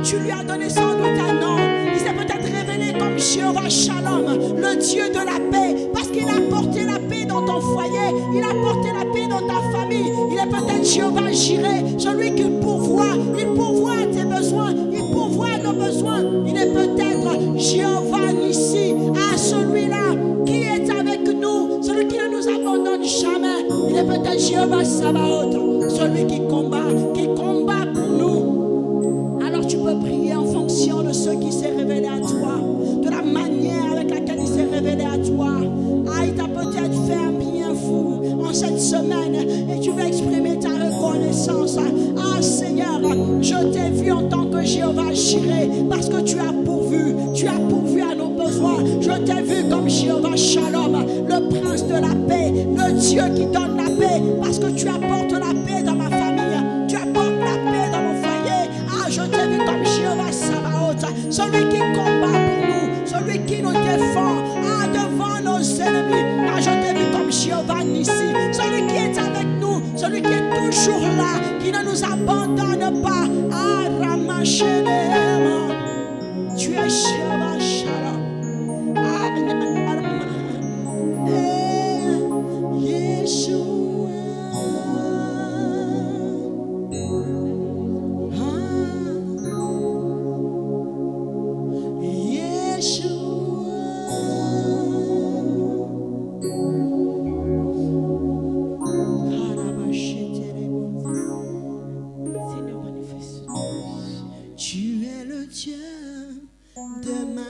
Tu lui as donné sans doute un nom. Il s'est peut-être révélé comme Jéhovah Shalom, le Dieu de la paix, parce qu'il a porté la paix dans ton foyer, il a porté la paix dans ta famille. Il est peut-être Jéhovah Jireh, celui qui pourvoit, il pourvoit à tes besoins, il pourvoit à nos besoins. Il est peut-être Jéhovah Nissi, celui-là qui est avec nous, celui qui ne nous abandonne jamais. Il est peut-être Jéhovah Sabaoth, celui qui combat pour nous. Alors tu peux prier en fonction de ce qui s'est révélé à toi, de la manière avec laquelle il s'est révélé à toi. Il t'a peut-être fait un bien fou en cette semaine et tu veux exprimer ta reconnaissance. Seigneur, je t'ai vu en tant que Jéhovah Jireh parce que tu as pourvu à nos besoins. Je t'ai vu comme Jéhovah Shalom, le prince de la paix, le Dieu qui donne la paix, parce que tu apportes la paix dans ma famille, tu apportes la paix dans mon foyer. Je t'ai vu comme Jéhovah Sabaoth, celui qui combat pour nous, celui qui nous défend devant nos ennemis. Je t'ai vu comme Jéhovah Nissi, celui qui est avec nous, celui qui est toujours là, qui ne nous abandonne pas. Tu es Jéhovah Shalom. Yeshua. Tu es le Dieu de ma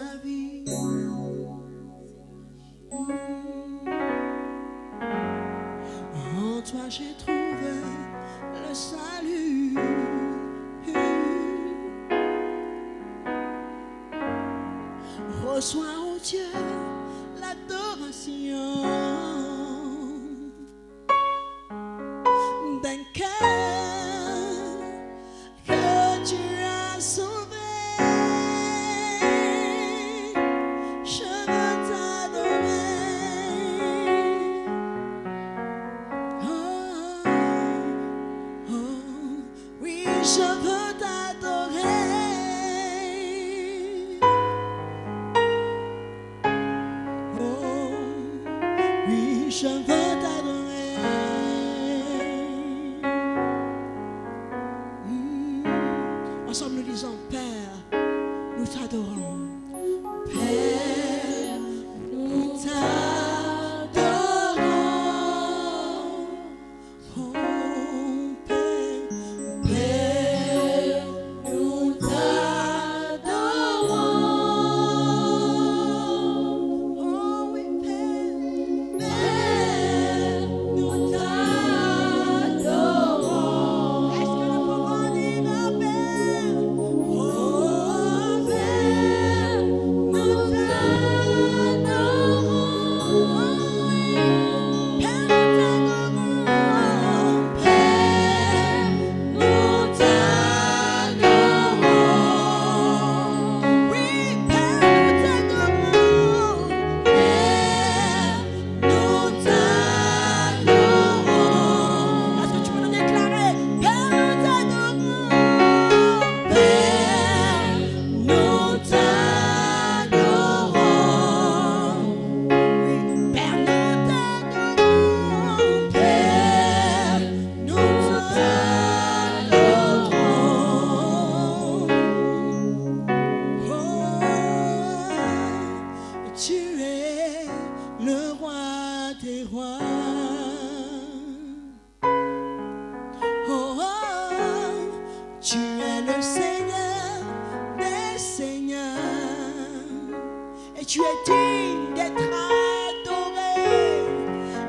Reçois, oh Dieu, l'adoration d'un cœur que tu as sauvé. Je veux t'adorer. Oh, oh, oui, je veux t'adorer. Oh, oui, je veux t'adorer. Ensemble, nous disons, Père, nous t'adorons. Père, nous t'adorons. Oh, Père, Père, nous t'adorons. Oh oui, Père, Père, nous t'adorons. Est-ce que nous pouvons dire, Père? Oh, Père, nous t'adorons. Tu es digne d'être adoré.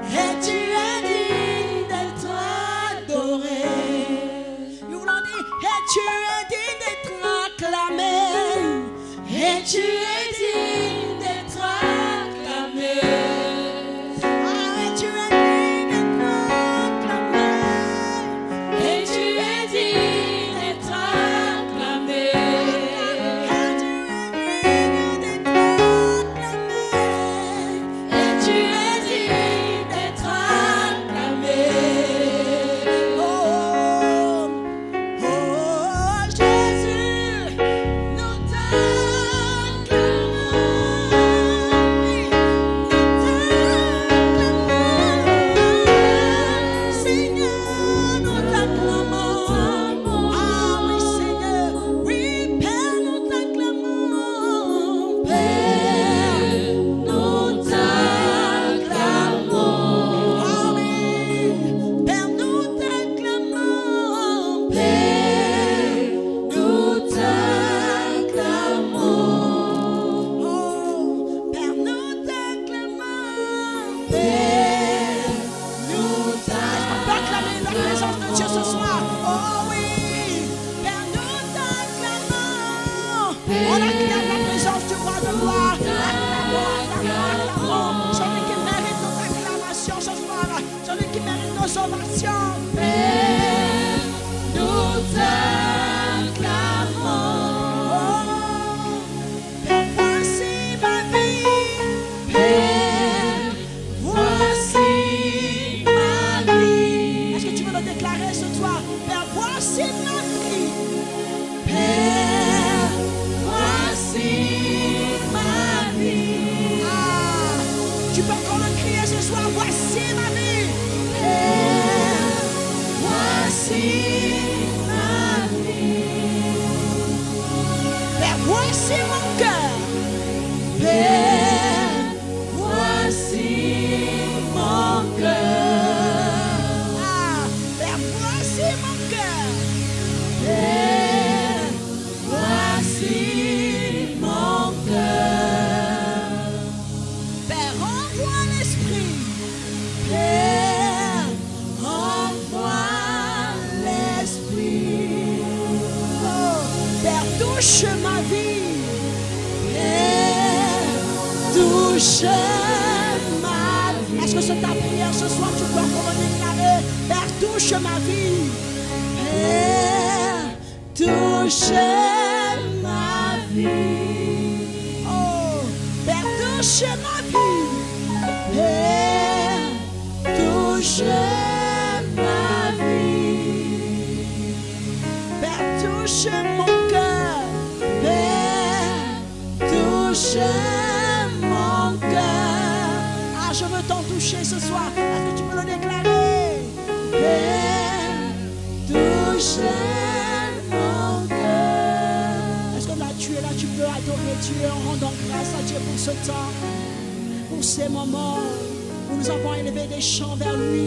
Et tu es digne d'être adoré. Nous voulons dire, et tu es digne d'être acclamé. Et tu es digne d'être acclamé. Ah, et tu es digne d'être acclamé. Et tu es digne d'être acclamé. Jésus, nous t'acclamons.
touche ma vie. Est-ce que c'est ta prière ce soir? Tu peux encore déclarer, Père, touche ma vie. Père, touche ma vie. Oh, Père, touche ma vie. Père, touche ma vie. Père, touche mon cœur. Père, touche mon cœur. Ah, je veux t'en toucher ce soir. Est-ce que tu peux le déclarer? Père, touche mon cœur. Est-ce que là tu es là, tu peux adorer Dieu en rendant grâce à Dieu pour ce temps, pour ces moments où nous avons élevé des chants vers lui.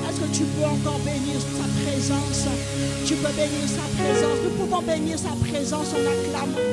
Est-ce que tu peux encore bénir sa présence? Tu peux bénir sa présence. Nous pouvons bénir sa présence en acclamant.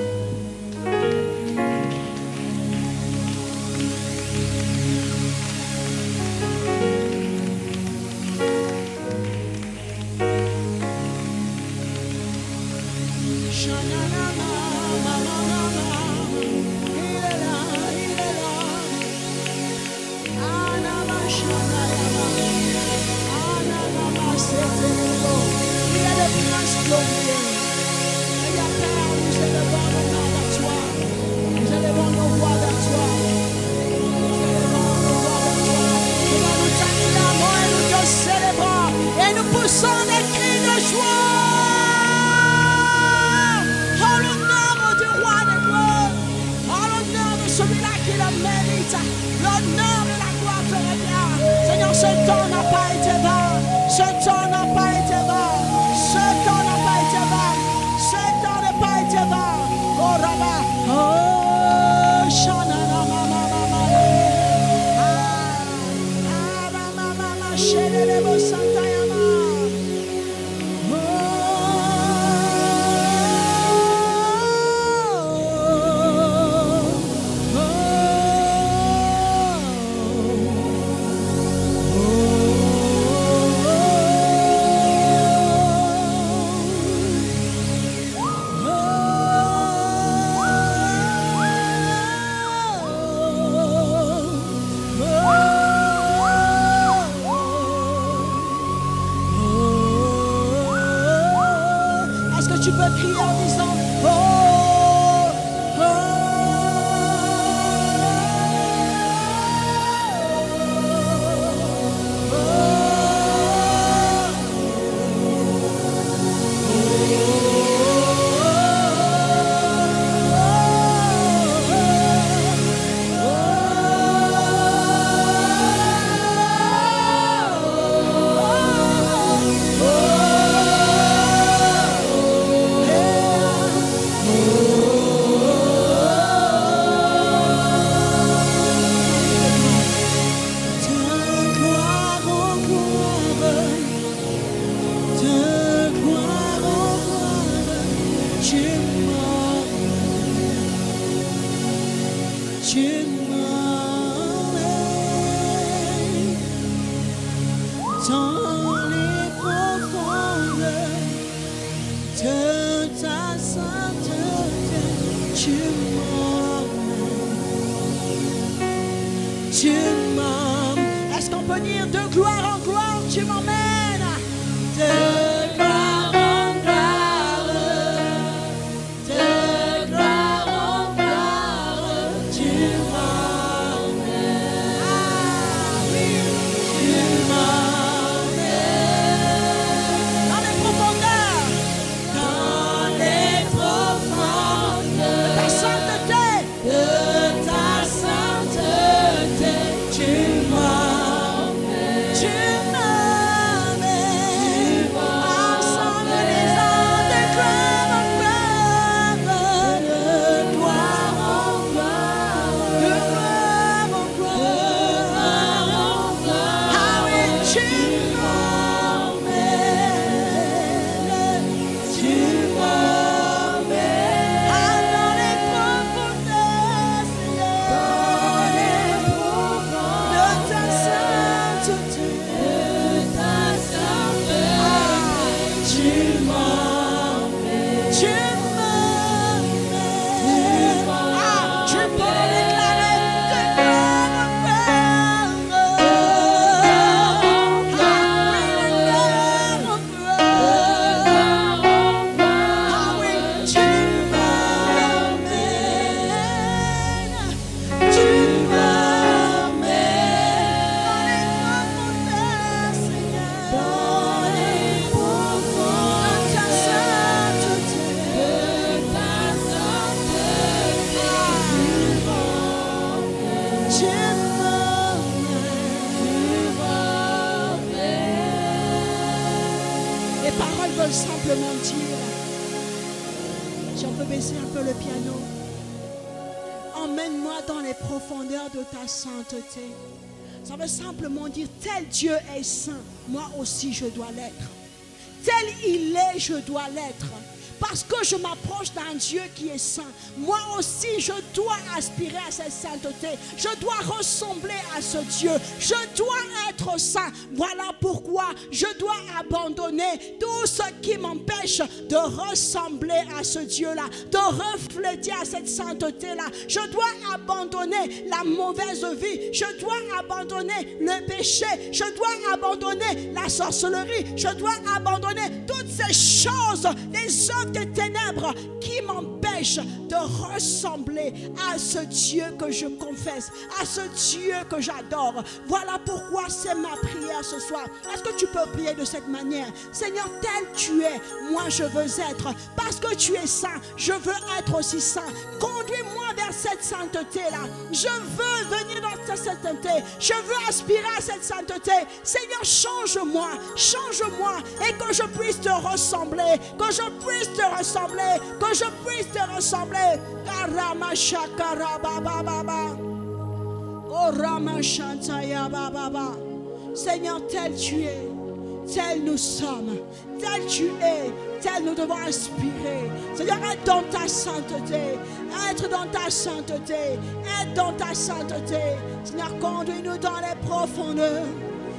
Est-ce qu'on peut dire de gloire en gloire, tu m'emmènes? De gloire en gloire, de gloire en gloire, tu m'emmènes. Ah oui, tu m'emmènes dans les profondeurs, dans les profondeurs de ta sainteté, de ta sainteté, tu m'emmènes. Tu m'emmènes. tu m'emmènes. Les paroles veulent simplement dire, si on peut baisser un peu le piano, emmène-moi dans les profondeurs de ta sainteté. Ça veut simplement dire, tel Dieu est saint, moi aussi je dois l'être. Tel il est, je dois l'être. Parce que je m'approche d'un Dieu qui est saint. Moi aussi, je dois aspirer à cette sainteté. Je dois ressembler à ce Dieu. Je dois être saint. Voilà pourquoi je dois abandonner tout ce qui m'empêche de ressembler à ce Dieu-là, de refléter à cette sainteté-là. Je dois abandonner la mauvaise vie. Je dois abandonner le péché. Je dois abandonner la sorcellerie. Je dois abandonner toutes ces choses, les œuvres des ténèbres qui m'empêchent de ressembler à ce Dieu que je confesse, à ce Dieu que j'adore. Voilà pourquoi c'est ma prière ce soir. Est-ce que tu peux prier de cette manière? Seigneur, tel tu es, moi je veux être. Parce que tu es saint, je veux être aussi saint. Conduis-moi vers cette sainteté-là. Je veux venir dans cette sainteté. Je veux aspirer à cette sainteté. Seigneur, change-moi, change-moi et que je puisse te ressembler, que je puisse te ressembler, que je puisse te ressembler. Seigneur, tel tu es, tel nous sommes, tel tu es, tel nous devons inspirer. Seigneur, être dans ta sainteté, être dans ta sainteté, être dans ta sainteté. Seigneur, conduis-nous dans les profondeurs.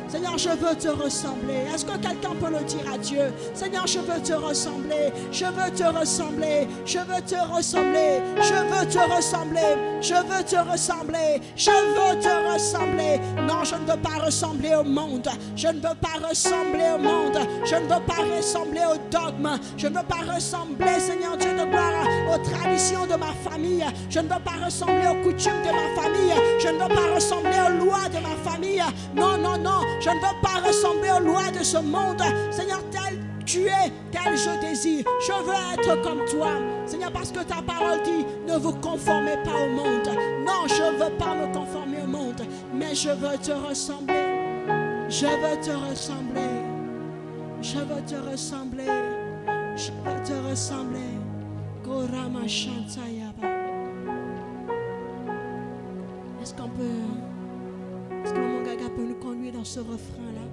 Seigneur, je veux te ressembler. Est-ce que quelqu'un peut le dire à Dieu? Seigneur, je veux te ressembler. Je veux te ressembler. Je veux te ressembler. Je veux te ressembler. Je veux te ressembler. Je veux te ressembler. Non, je ne veux pas ressembler au monde. Je ne veux pas ressembler au monde. Je ne veux pas ressembler au dogme. Je ne veux pas ressembler, Seigneur Dieu de gloire, aux traditions de ma famille. Je ne veux pas ressembler aux coutumes de ma famille. Je ne veux pas ressembler aux lois de ma famille. Non, non, non. Je ne veux pas ressembler aux lois de ce monde. Seigneur, tel tu es, tel je désire. Je veux être comme toi. Seigneur, parce que ta parole dit, ne vous conformez pas au monde. Non, je ne veux pas me conformer au monde, mais je veux te ressembler. Je veux te ressembler. Je veux te ressembler. Je veux te ressembler. Gorama Shantayaba. Est-ce qu'on peut... Est-ce que mon gaga peut nous conduire dans ce refrain-là?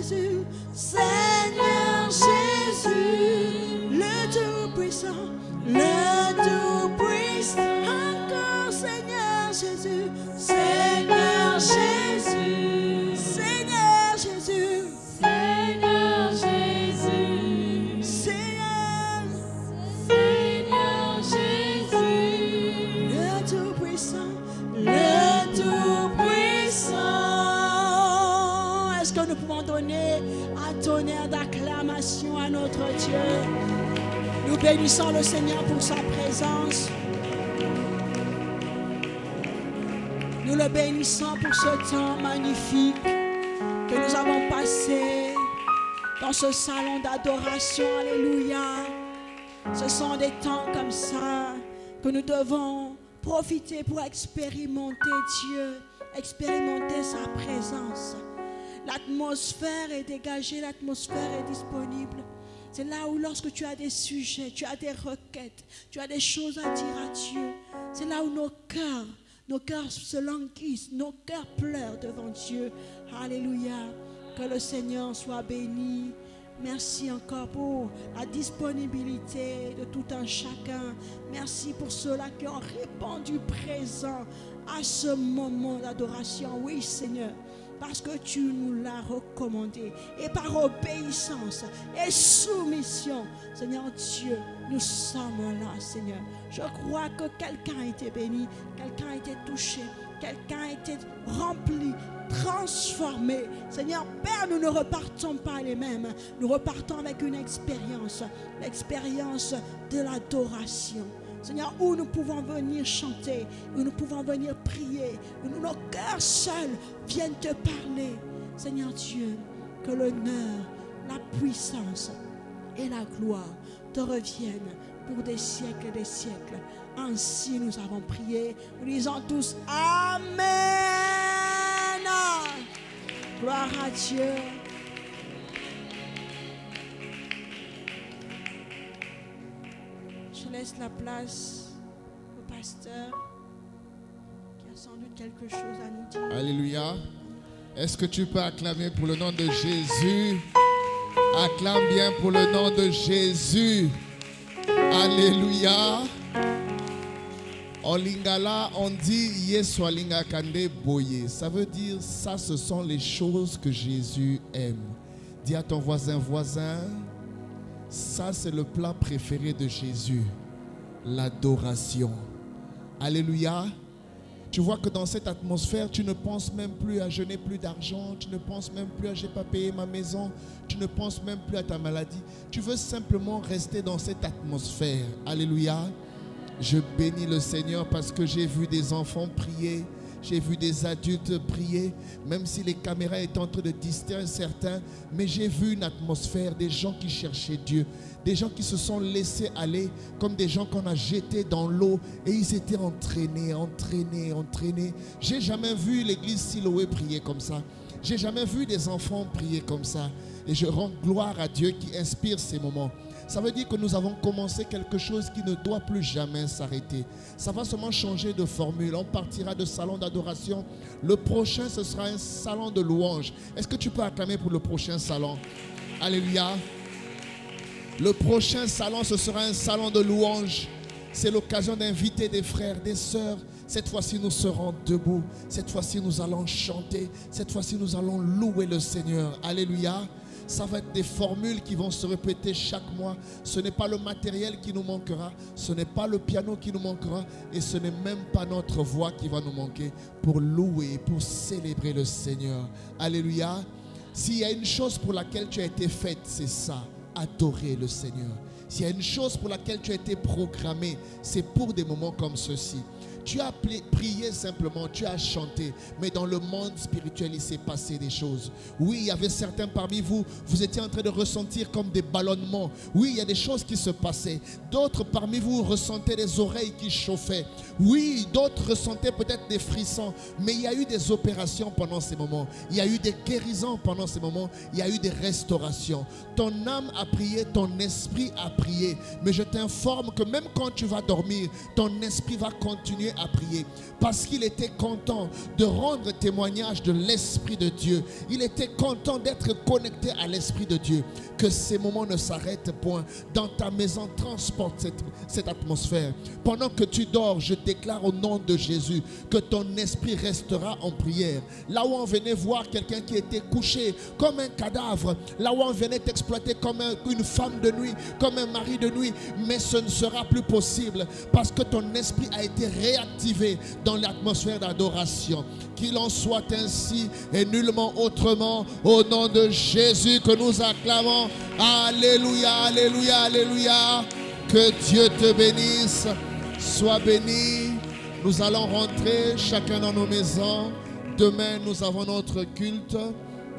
Jésus, Seigneur Jésus, le Tout-Puissant, le Tout-Puissant. Encore Seigneur Jésus, Seigneur Jésus, Seigneur Jésus,
Seigneur Jésus,
Seigneur,
Seigneur Jésus,
le Tout-Puissant, le Tout-Puissant. Est-ce que nous pouvons donner un tonnerre d'acclamation à notre Dieu? Nous bénissons le Seigneur pour sa présence. Nous le bénissons pour ce temps magnifique que nous avons passé dans ce salon d'adoration. Alléluia. Ce sont des temps comme ça que nous devons profiter pour expérimenter Dieu, expérimenter sa présence. L'atmosphère est dégagée, l'atmosphère est disponible. C'est là où lorsque tu as des sujets, tu as des requêtes, tu as des choses à dire à Dieu. C'est là où nos cœurs se languissent, nos cœurs pleurent devant Dieu. Alléluia. Que le Seigneur soit béni. Merci encore pour la disponibilité de tout un chacun. Merci pour ceux-là qui ont répondu présent à ce moment d'adoration. Oui, Seigneur, parce que tu nous l'as recommandé. Et par obéissance et soumission, Seigneur Dieu, nous sommes là, Seigneur. Je crois que quelqu'un a été béni, quelqu'un a été touché, quelqu'un a été rempli, transformé. Seigneur Père, nous ne repartons pas les mêmes. Nous repartons avec une expérience, l'expérience de l'adoration. Seigneur, où nous pouvons venir chanter, où nous pouvons venir prier, où nos cœurs seuls viennent te parler. Seigneur Dieu, que l'honneur, la puissance et la gloire te reviennent pour des siècles et des siècles. Ainsi nous avons prié. Nous disons tous Amen. Gloire à Dieu. Je laisse la place au pasteur qui a sans doute quelque chose à nous dire.
Alléluia. Est-ce que tu peux acclamer pour le nom de Jésus? Acclame bien pour le nom de Jésus. Alléluia. En lingala, on dit Yeso linga kande boye. Ça veut dire ça, ce sont les choses que Jésus aime. Dis à ton voisin, ça c'est le plat préféré de Jésus, l'adoration. Alléluia. Tu vois que dans cette atmosphère, tu ne penses même plus à je n'ai plus d'argent, tu ne penses même plus à j'ai pas payé ma maison, tu ne penses même plus à ta maladie. Tu veux simplement rester dans cette atmosphère. Alléluia. Je bénis le Seigneur parce que j'ai vu des enfants prier, j'ai vu des adultes prier, même si les caméras étaient en train de distraire certains, mais j'ai vu une atmosphère, des gens qui cherchaient Dieu, des gens qui se sont laissés aller comme des gens qu'on a jetés dans l'eau et ils étaient entraînés. J'ai jamais vu l'église Siloé prier comme ça. J'ai jamais vu des enfants prier comme ça. Et je rends gloire à Dieu qui inspire ces moments. Ça veut dire que nous avons commencé quelque chose qui ne doit plus jamais s'arrêter. Ça va seulement changer de formule. On partira de salon d'adoration. Le prochain, ce sera un salon de louange. Est-ce que tu peux acclamer pour le prochain salon? Alléluia. Le prochain salon, ce sera un salon de louange. C'est l'occasion d'inviter des frères, des sœurs. Cette fois-ci, nous serons debout. Cette fois-ci, nous allons chanter. Cette fois-ci, nous allons louer le Seigneur. Alléluia. Ça va être des formules qui vont se répéter chaque mois. Ce n'est pas le matériel qui nous manquera. Ce n'est pas le piano qui nous manquera. Et ce n'est même pas notre voix qui va nous manquer pour louer, pour célébrer le Seigneur. Alléluia. S'il y a une chose pour laquelle tu as été faite, c'est ça. Adorer le Seigneur. S'il y a une chose pour laquelle tu as été programmé, c'est pour des moments comme ceux-ci. Tu as prié simplement, tu as chanté, mais dans le monde spirituel, il s'est passé des choses. Oui, il y avait certains parmi vous, vous étiez en train de ressentir comme des ballonnements. Oui, il y a des choses qui se passaient. D'autres parmi vous ressentaient des oreilles qui chauffaient. Oui, d'autres ressentaient peut-être des frissons, mais il y a eu des opérations pendant ces moments. Il y a eu des guérisons pendant ces moments. Il y a eu des restaurations. Ton âme a prié, ton esprit a prié. Mais je t'informe que même quand tu vas dormir, ton esprit va continuer à prier. Parce qu'il était content de rendre témoignage de l'Esprit de Dieu. Il était content d'être connecté à l'Esprit de Dieu. Que ces moments ne s'arrêtent point. Dans ta maison, transporte cette atmosphère. Pendant que tu dors, je déclare au nom de Jésus que ton esprit restera en prière. Là où on venait voir quelqu'un qui était couché comme un cadavre, là où on venait t'exploiter comme une femme de nuit, comme un mari de nuit, mais ce ne sera plus possible parce que ton esprit a été réactivé dans l'atmosphère d'adoration. Qu'il en soit ainsi et nullement autrement, au nom de Jésus que nous acclamons. Alléluia, alléluia, alléluia. Que Dieu te bénisse. Sois béni. Nous allons rentrer chacun dans nos maisons. Demain, nous avons notre culte.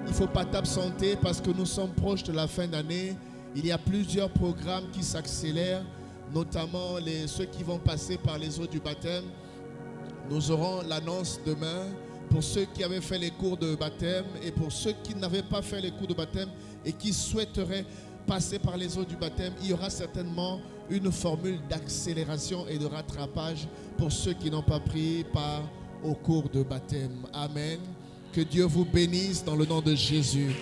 Il ne faut pas t'absenter parce que nous sommes proches de la fin d'année. Il y a plusieurs programmes qui s'accélèrent, notamment ceux qui vont passer par les eaux du baptême. Nous aurons l'annonce demain pour ceux qui avaient fait les cours de baptême et pour ceux qui n'avaient pas fait les cours de baptême et qui souhaiteraient passer par les eaux du baptême. Il y aura certainement une formule d'accélération et de rattrapage pour ceux qui n'ont pas pris part au cours de baptême. Amen. Que Dieu vous bénisse dans le nom de Jésus.